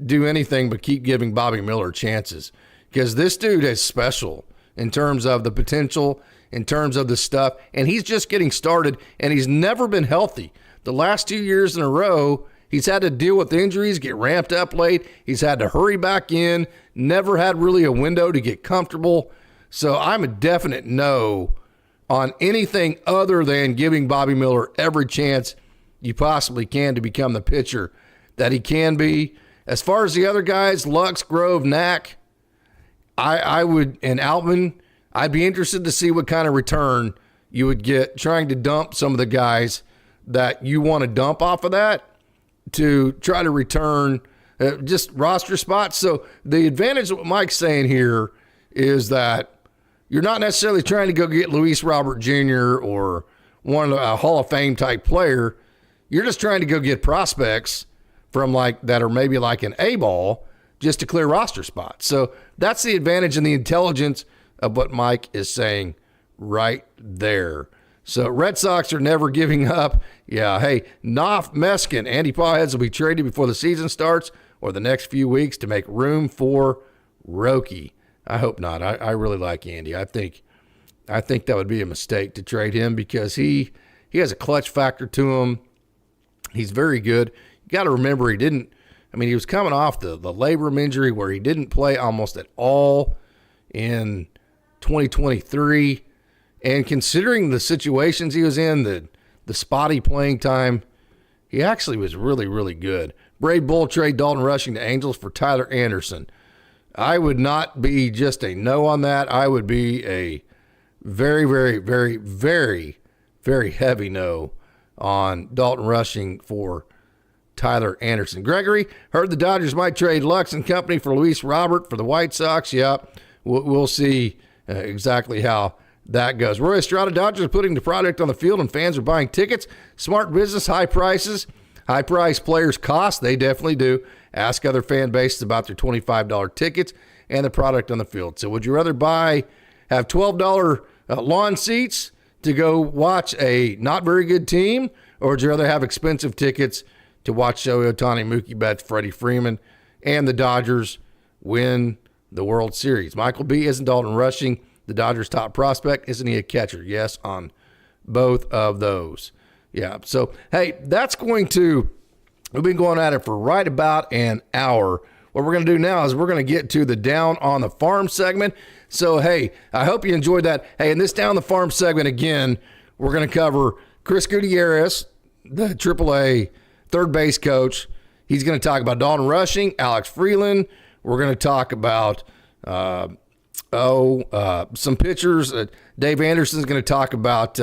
do anything but keep giving Bobby Miller chances, because this dude is special in terms of the potential, in terms of the stuff, and he's just getting started, and he's never been healthy. The last 2 years in a row, he's had to deal with injuries, get ramped up late. He's had to hurry back in, never had really a window to get comfortable. So I'm a definite no on anything other than giving Bobby Miller every chance you possibly can to become the pitcher that he can be. As far as the other guys, Lux, Grove, Knack, I would, and Altman, I'd be interested to see what kind of return you would get trying to dump some of the guys that you want to dump off of that to try to return just roster spots. So the advantage of what Mike's saying here is that you're not necessarily trying to go get Luis Robert Jr. or a Hall of Fame type player. You're just trying to go get prospects from that are maybe like an A-ball just to clear roster spots. So that's the advantage and the intelligence of what Mike is saying right there. So Red Sox are never giving up. Yeah, hey, Knopf, Meskin, Andy Pawheads will be traded before the season starts or the next few weeks to make room for Roki. I hope not. I really like Andy. I think that would be a mistake to trade him because he has a clutch factor to him. He's very good. You got to remember he was coming off the labrum injury where he didn't play almost at all in 2023. And considering the situations he was in, the spotty playing time, he actually was really, really good. Brave Bull trade Dalton Rushing to Angels for Tyler Anderson. I would not be just a no on that. I would be a very, very, very, very, very heavy no on Dalton Rushing for Tyler Anderson. Gregory, heard the Dodgers might trade Lux and company for Luis Robert for the White Sox. Yeah, we'll see exactly how that goes. Roy Estrada, Dodgers are putting the product on the field and fans are buying tickets. Smart business, high prices. High price players cost. They definitely do. Ask other fan bases about their $25 tickets and the product on the field. So would you rather have $12 lawn seats to go watch a not very good team, or would you rather have expensive tickets to watch Shohei Ohtani, Mookie Betts, Freddie Freeman, and the Dodgers win the World Series? Michael B. Isn't Dalton Rushing the Dodgers' top prospect? Isn't he a catcher? Yes, on both of those. Yeah, so, hey, we've been going at it for right about an hour. What we're going to do now is we're going to get to the Down on the Farm segment. So, hey, I hope you enjoyed that. Hey, in this Down on the Farm segment, again, we're going to cover Chris Gutierrez, the AAA third base coach. He's going to talk about Dalton Rushing, Alex Freeland. We're going to talk about some pitchers. Dave Anderson's going to talk about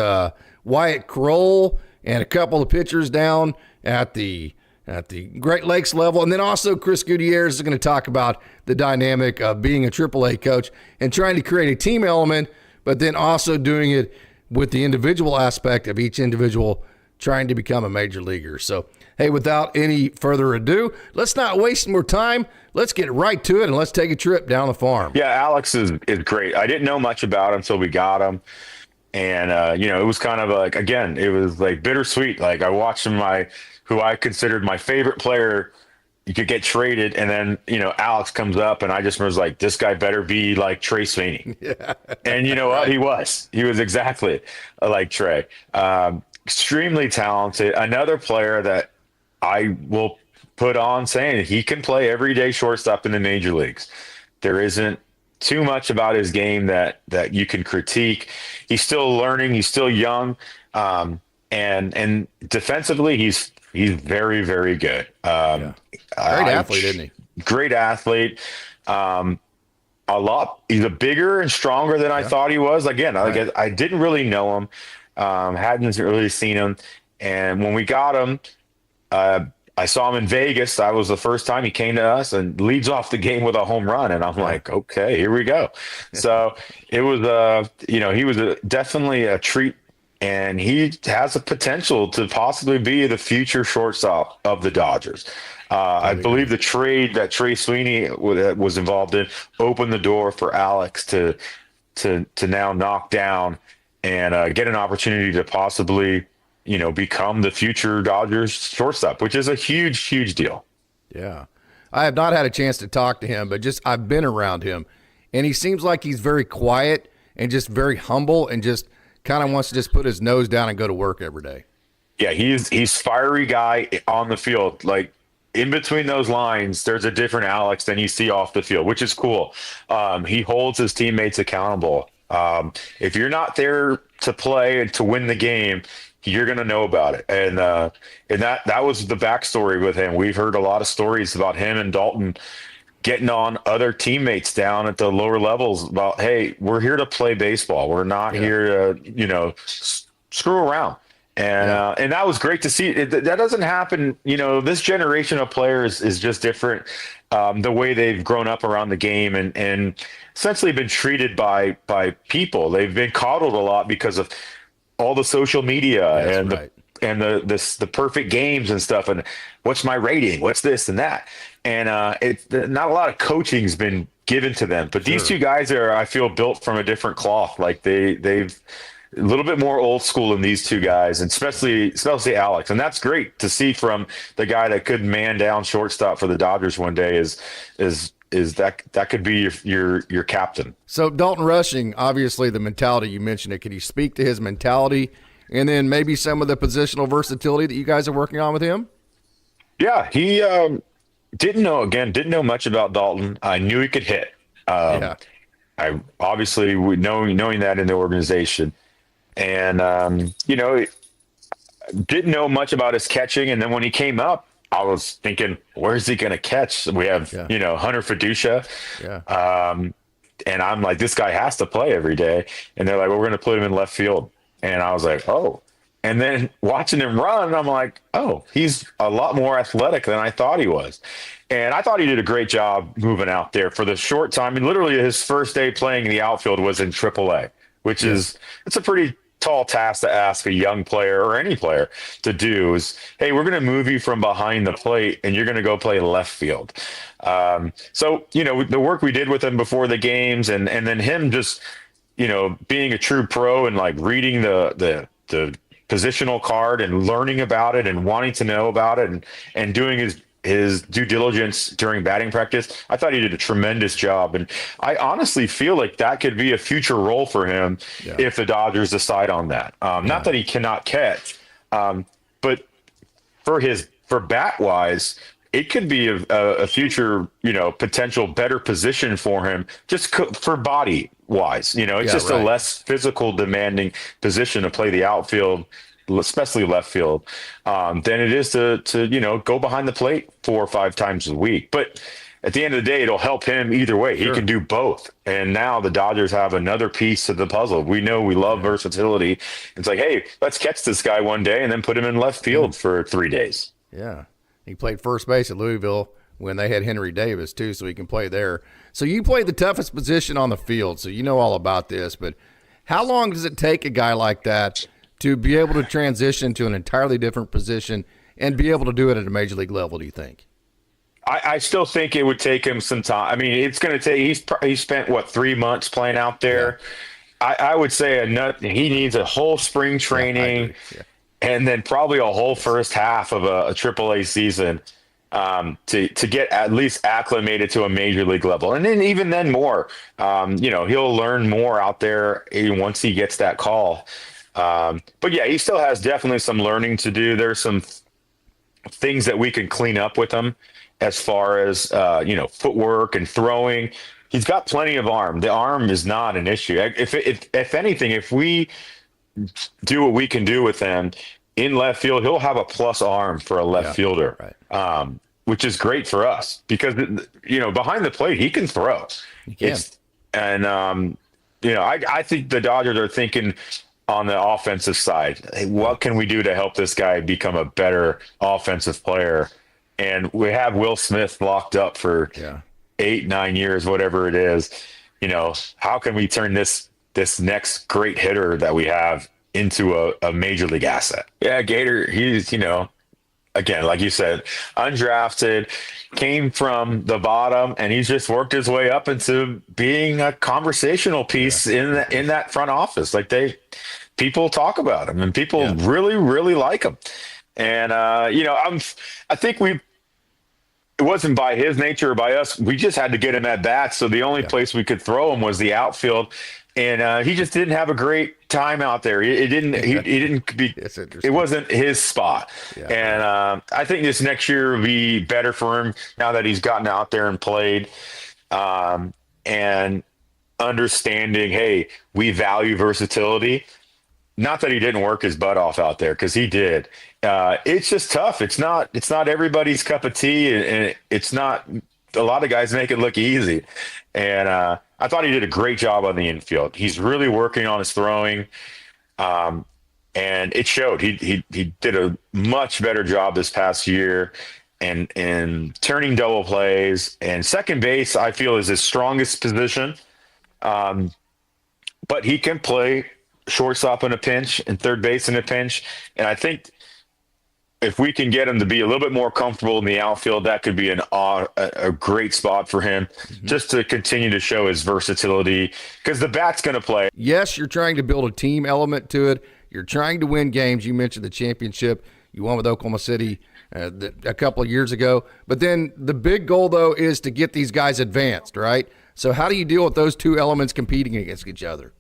Wyatt Kroll and a couple of pitchers down at the at the Great Lakes level. And then also Chris Gutierrez is going to talk about the dynamic of being a AAA coach and trying to create a team element, but then also doing it with the individual aspect of each individual trying to become a major leaguer. So, hey, without any further ado, let's not waste more time. Let's get right to it, and let's take a trip down the farm. Yeah, Alex is great. I didn't know much about him until we got him. And, it was kind of like, again, it was like bittersweet. Like I watched him, who I considered my favorite player, you could get traded. And then, Alex comes up and I just was like, this guy better be like Trey Sweeney. Yeah. And you know what? He was exactly like Trey. Extremely talented. Another player that I will put on saying he can play everyday shortstop in the major leagues. There isn't too much about his game that you can critique. He's still learning. He's still young. And defensively, he's very, very good. Great athlete, isn't he? Great athlete. He's a bigger and stronger than I thought he was. Again, right. I didn't really know him. Hadn't really seen him. And when we got him, I saw him in Vegas. That was the first time he came to us and leads off the game with a home run. And I'm like, okay, here we go. So it was, he was definitely a treat. And he has a potential to possibly be the future shortstop of the Dodgers. I believe the trade that Trey Sweeney was involved in opened the door for Alex to now knock down and get an opportunity to possibly, become the future Dodgers shortstop, which is a huge, huge deal. Yeah. I have not had a chance to talk to him, but I've been around him, and he seems like he's very quiet and just very humble and just kind of wants to just put his nose down and go to work every day. Yeah, he's fiery guy on the field. Like in between those lines, there's a different Alex than you see off the field, which is cool. He holds his teammates accountable. If you're not there to play and to win the game, you're going to know about it. And that was the backstory with him. We've heard a lot of stories about him and Dalton getting on other teammates down at the lower levels about, hey, we're here to play baseball. We're not here to, screw around. And that was great to see. That doesn't happen. This generation of players is just different. The way they've grown up around the game and essentially been treated by people. They've been coddled a lot because of all the social media and the perfect games and stuff. And what's my rating? What's this and that? And it's not a lot of coaching's been given to them. But these two guys are, I feel, built from a different cloth. Like they've a little bit more old school in these two guys, and especially Alex. And that's great to see from the guy that could man down shortstop for the Dodgers one day is that could be your captain. So Dalton Rushing, obviously the mentality, you mentioned it. Could you speak to his mentality and then maybe some of the positional versatility that you guys are working on with him? Yeah, he didn't know much about Dalton. I knew he could hit. I obviously knowing that in the organization. And, didn't know much about his catching. And then when he came up, I was thinking, where's he going to catch? We have, Hunter Fiducia. Yeah. And I'm like, this guy has to play every day. And they're like, well, we're going to put him in left field. And I was like, oh. And then watching him run, I'm like, oh, he's a lot more athletic than I thought he was. And I thought he did a great job moving out there for the short time. I mean, literally his first day playing in the outfield was in AAA, which is, it's a pretty tall task to ask a young player or any player to do is, hey, we're going to move you from behind the plate and you're going to go play left field. So, the work we did with him before the games and then him just, being a true pro and like reading the positional card and learning about it and wanting to know about it and doing his due diligence during batting practice. I thought he did a tremendous job. And I honestly feel like that could be a future role for him if the Dodgers decide on that. Not that he cannot catch, but for bat wise, it could be a future, potential better position for him just for body wise. It's just a less physical demanding position to play the outfield, especially left field, than it is to go behind the plate 4 or 5 times a week. But at the end of the day, it'll help him either way. He can do both. And now the Dodgers have another piece of the puzzle. We know we love versatility. It's like, hey, let's catch this guy one day and then put him in left field for 3 days. Yeah. He played first base at Louisville when they had Henry Davis too, so he can play there. So you played the toughest position on the field, so you know all about this. But how long does it take a guy like that to be able to transition to an entirely different position and be able to do it at a major league level, do you think? I still think it would take him some time. I mean, it's going to take. He spent what 3 months playing out there. Yeah. I would say he needs a whole spring training, and then probably a whole first half of a AAA season to get at least acclimated to a major league level, and then even then more. He'll learn more out there once he gets that call. But yeah, he still has definitely some learning to do. There's some things that we can clean up with him as far as footwork and throwing. He's got plenty of arm. The arm is not an issue. If anything, if we do what we can do with him in left field, he'll have a plus arm for a left fielder, right. Which is great for us because behind the plate he can throw. He can. I think the Dodgers are thinking on the offensive side, hey, what can we do to help this guy become a better offensive player? And we have Will Smith locked up for 8-9 years, whatever it is. How can we turn this next great hitter that we have into a major league asset? Yeah, Gator, he's, again, like you said, undrafted, came from the bottom, and he's just worked his way up into being a conversational piece in that front office. Like people talk about him, and people really, really like him. And I think it wasn't by his nature or by us. We just had to get him at bats. So the only place we could throw him was the outfield, and he just didn't have a great time out there. It didn't. He didn't be. It wasn't his spot. Yeah. And I think this next year will be better for him now that he's gotten out there and played, and understanding. Hey, we value versatility. Not that he didn't work his butt off out there, because he did. It's just tough. It's not everybody's cup of tea, and it's not. A lot of guys make it look easy. And I thought he did a great job on the infield. He's really working on his throwing, and it showed. He did a much better job this past year, and turning double plays. And second base, I feel, is his strongest position. But he can play shortstop in a pinch and third base in a pinch. And I think if we can get him to be a little bit more comfortable in the outfield, that could be a great spot for him, just to continue to show his versatility, because the bat's going to play. Yes, you're trying to build a team element to it. You're trying to win games. You mentioned the championship you won with Oklahoma City a couple of years ago. But then the big goal, though, is to get these guys advanced, right? So how do you deal with those two elements competing against each other?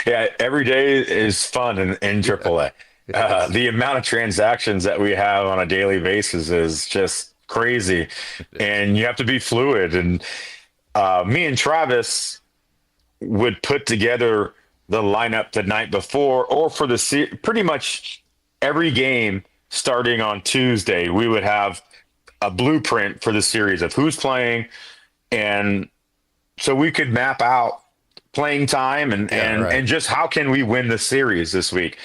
Yeah, every day is fun in AAA. The amount of transactions that we have on a daily basis is just crazy, and you have to be fluid. And me and Travis would put together the lineup the night before, or for pretty much every game starting on Tuesday. We would have a blueprint for the series of who's playing, and so we could map out playing time and just how can we win the series this week.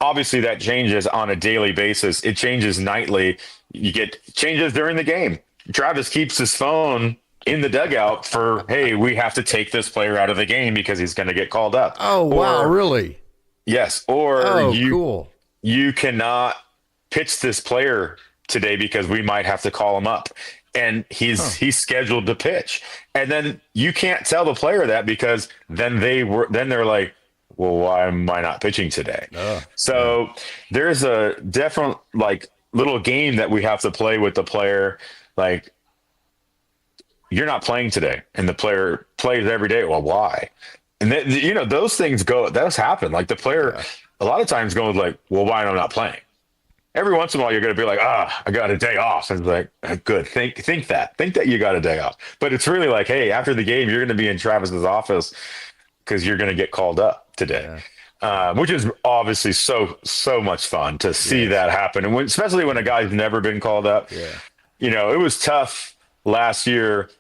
Obviously that changes on a daily basis. It changes nightly. You get changes during the game. Travis keeps his phone in the dugout for, hey, we have to take this player out of the game because he's going to get called up. Oh, wow, really? Yes. Or you cannot pitch this player today because we might have to call him up. And he's scheduled to pitch. And then you can't tell the player that, because then they're like, well, why am I not pitching today? So there's a different little game that we have to play with the player. Like, you're not playing today, and the player plays every day. Well, why? And then, those things those happen. Like, the player a lot of times goes like, well, why am I not playing? Every once in a while, you're going to be like, I got a day off. And it's like, good. Think that you got a day off. But it's really like, hey, after the game, you're going to be in Travis's office because you're going to get called up today, which is obviously so much fun to see that happen. And especially when a guy's never been called up. It was tough last year.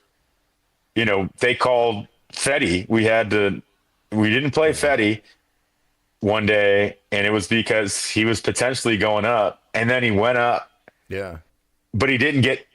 They called Fetty. We didn't play Fetty one day, and it was because he was potentially going up, and then he went up. but he didn't get.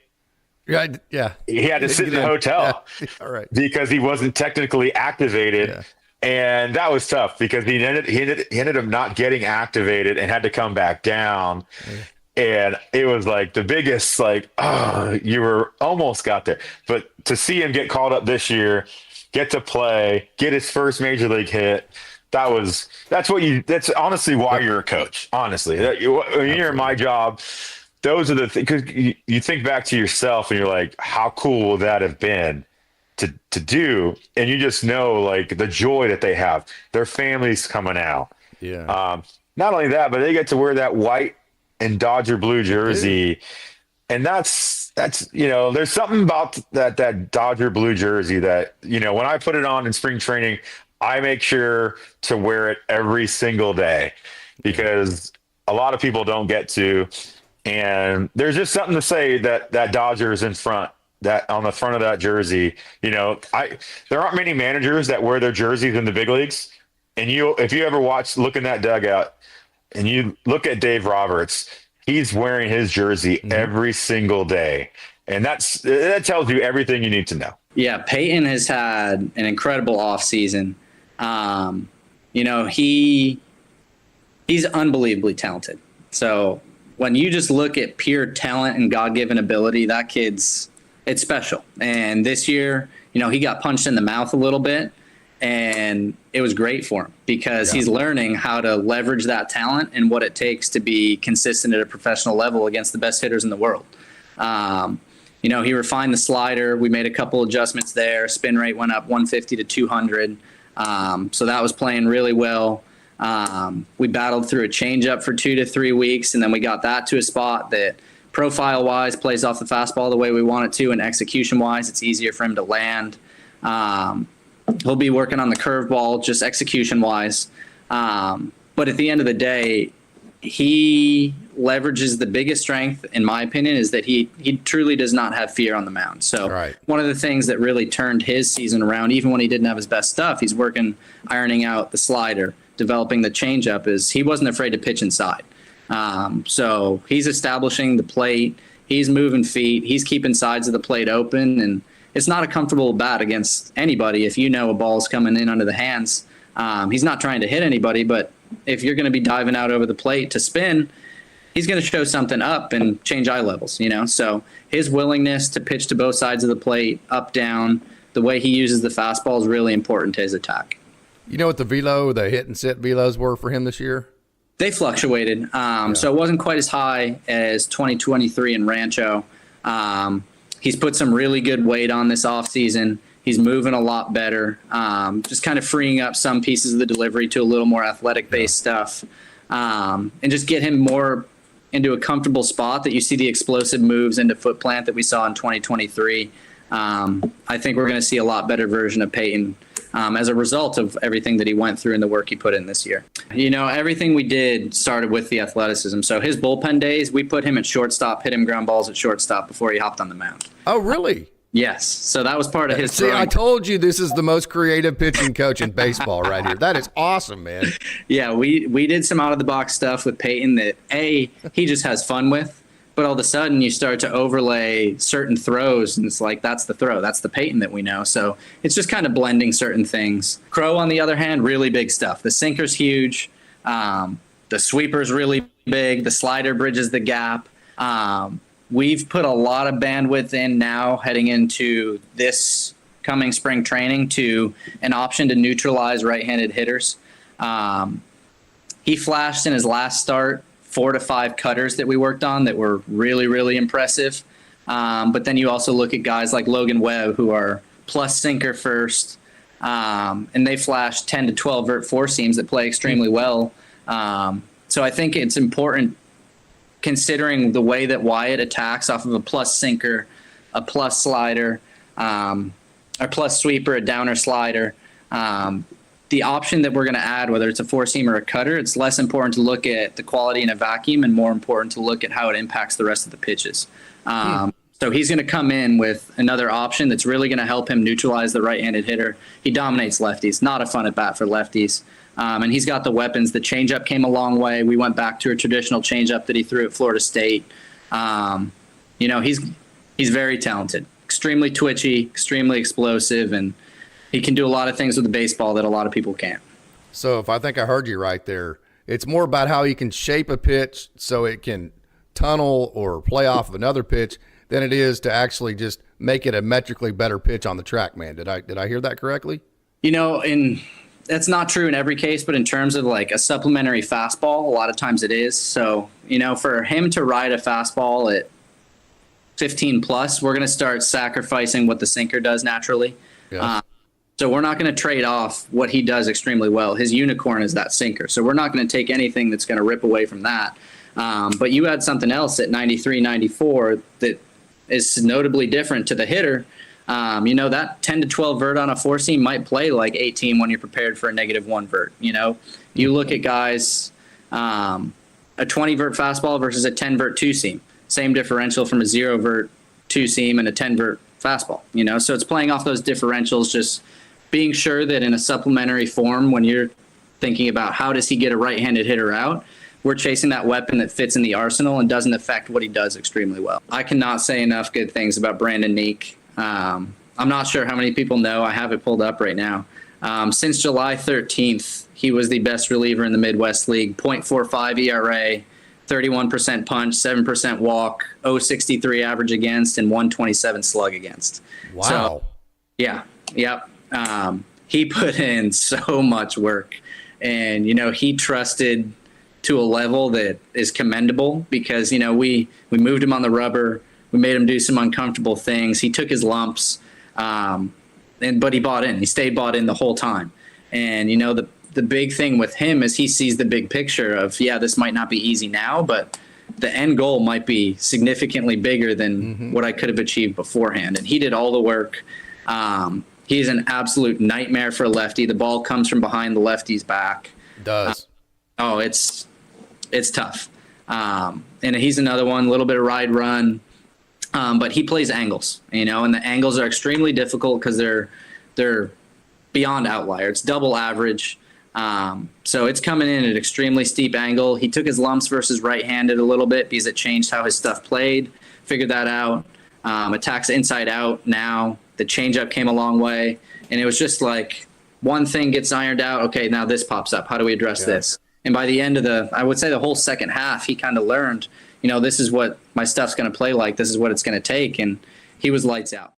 Yeah. He had to sit in the hotel all right. because he wasn't technically activated. Yeah. And that was tough because he ended up not getting activated and had to come back down. Yeah. And it was like the biggest, like, oh, you were almost got there. But to see him get called up this year, get to play, get his first major league hit, that's honestly why you're a coach. Honestly, when you're in my job, those are the things, because you think back to yourself and you're like, how cool would that have been to do? And you just know, like, the joy that they have, their families coming out. Yeah. Not only that, but they get to wear that white and Dodger blue jersey. And that's, there's something about that Dodger blue jersey that, when I put it on in spring training, I make sure to wear it every single day because a lot of people don't get to. And there's just something to say that Dodgers in front, that on the front of that jersey, there aren't many managers that wear their jerseys in the big leagues. And if you ever look in that dugout and you look at Dave Roberts, he's wearing his jersey every single day. And that tells you everything you need to know. Yeah. Peyton has had an incredible offseason. He's unbelievably talented. So when you just look at pure talent and God-given ability, that kid's, it's special. And this year, he got punched in the mouth a little bit, and it was great for him because he's learning how to leverage that talent and what it takes to be consistent at a professional level against the best hitters in the world. He refined the slider. We made a couple adjustments there. Spin rate went up 150 to 200. So that was playing really well. We battled through a changeup for 2 to 3 weeks, and then we got that to a spot that profile-wise plays off the fastball the way we want it to, and execution-wise, it's easier for him to land. He'll be working on the curveball, just execution-wise. But at the end of the day, he leverages the biggest strength, in my opinion, is that he truly does not have fear on the mound. So one of the things that really turned his season around, even when he didn't have his best stuff, he's ironing out the slider, developing the changeup, is he wasn't afraid to pitch inside. So he's establishing the plate, he's moving feet, he's keeping sides of the plate open, and it's not a comfortable bat against anybody if a ball's coming in under the hands. He's not trying to hit anybody, but if you're going to be diving out over the plate to spin, he's going to show something up and change eye levels, So his willingness to pitch to both sides of the plate, up, down, the way he uses the fastball is really important to his attack. You know what the hit and sit velos were for him this year? They fluctuated. So it wasn't quite as high as 2023 in Rancho. He's put some really good weight on this offseason. He's moving a lot better, just kind of freeing up some pieces of the delivery to a little more athletic-based stuff, and just get him more into a comfortable spot that you see the explosive moves into foot plant that we saw in 2023. I think we're going to see a lot better version of Peyton as a result of everything that he went through and the work he put in this year. Everything we did started with the athleticism. So his bullpen days, we put him at shortstop, hit him ground balls at shortstop before he hopped on the mound. Oh, really? Yes. So that was part of his. See, I told you this is the most creative pitching coach in baseball right here. That is awesome, man. Yeah, we did some out of the box stuff with Peyton that he just has fun with. But all of a sudden, you start to overlay certain throws, and it's like, that's the throw. That's the Peyton that we know. So it's just kind of blending certain things. Crow, on the other hand, really big stuff. The sinker's huge. The sweeper's really big. The slider bridges the gap. We've put a lot of bandwidth in now heading into this coming spring training to an option to neutralize right-handed hitters. He flashed in his last start 4 to 5 cutters that we worked on that were really, really impressive. But then you also look at guys like Logan Webb, who are plus sinker first, and they flash 10 to 12 vert four seams that play extremely well. So I think it's important, considering the way that Wyatt attacks off of a plus sinker, a plus slider, a plus sweeper, a downer slider. The option that we're going to add, whether it's a four seam or a cutter, it's less important to look at the quality in a vacuum and more important to look at how it impacts the rest of the pitches. So he's going to come in with another option that's really going to help him neutralize the right-handed hitter. He dominates lefties, not a fun at bat for lefties. And he's got the weapons. The changeup came a long way. We went back to a traditional changeup that he threw at Florida State. he's very talented, extremely twitchy, extremely explosive, and he can do a lot of things with the baseball that a lot of people can't. So if I think I heard you right there, it's more about how he can shape a pitch so it can tunnel or play off of another pitch than it is to actually just make it a metrically better pitch on the track, man. Did I hear that correctly? And that's not true in every case, but in terms of like a supplementary fastball, a lot of times it is. So, for him to ride a fastball at 15 plus, we're going to start sacrificing what the sinker does naturally. Yeah. So we're not going to trade off what he does extremely well. His unicorn is that sinker. So we're not going to take anything that's going to rip away from that. But you had something else at 93, 94 that is notably different to the hitter. That 10 to 12 vert on a four seam might play like 18 when you're prepared for a -1 vert. You look at guys, a 20 vert fastball versus a 10 vert two seam, same differential from a 0 vert two seam and a 10 vert fastball, so it's playing off those differentials, just being sure that in a supplementary form, when you're thinking about how does he get a right-handed hitter out, we're chasing that weapon that fits in the arsenal and doesn't affect what he does extremely well. I cannot say enough good things about Brandon Neek. I'm not sure how many people know. I have it pulled up right now. Since July 13th, he was the best reliever in the Midwest League. 0.45 ERA, 31% punch, 7% walk, 0.63 average against, and 127 slug against. Wow. So, yeah. Yep. He put in so much work, and, he trusted to a level that is commendable because, we moved him on the rubber. We made him do some uncomfortable things. He took his lumps, but he bought in. He stayed bought in the whole time. And, the big thing with him is he sees the big picture of, this might not be easy now, but the end goal might be significantly bigger than what I could have achieved beforehand. And he did all the work. He's an absolute nightmare for a lefty. The ball comes from behind the lefty's back. Does. It's tough. And he's another one, a little bit of ride run. But he plays angles, and the angles are extremely difficult because they're beyond outlier. It's double average. So it's coming in at an extremely steep angle. He took his lumps versus right-handed a little bit because it changed how his stuff played. Figured that out. Attacks inside out now. The changeup came a long way. And it was just like one thing gets ironed out. Okay, now this pops up. How do we address this? And by the end of I would say the whole second half, he kind of learned, this is what my stuff's going to play like. This is what it's going to take. And he was lights out.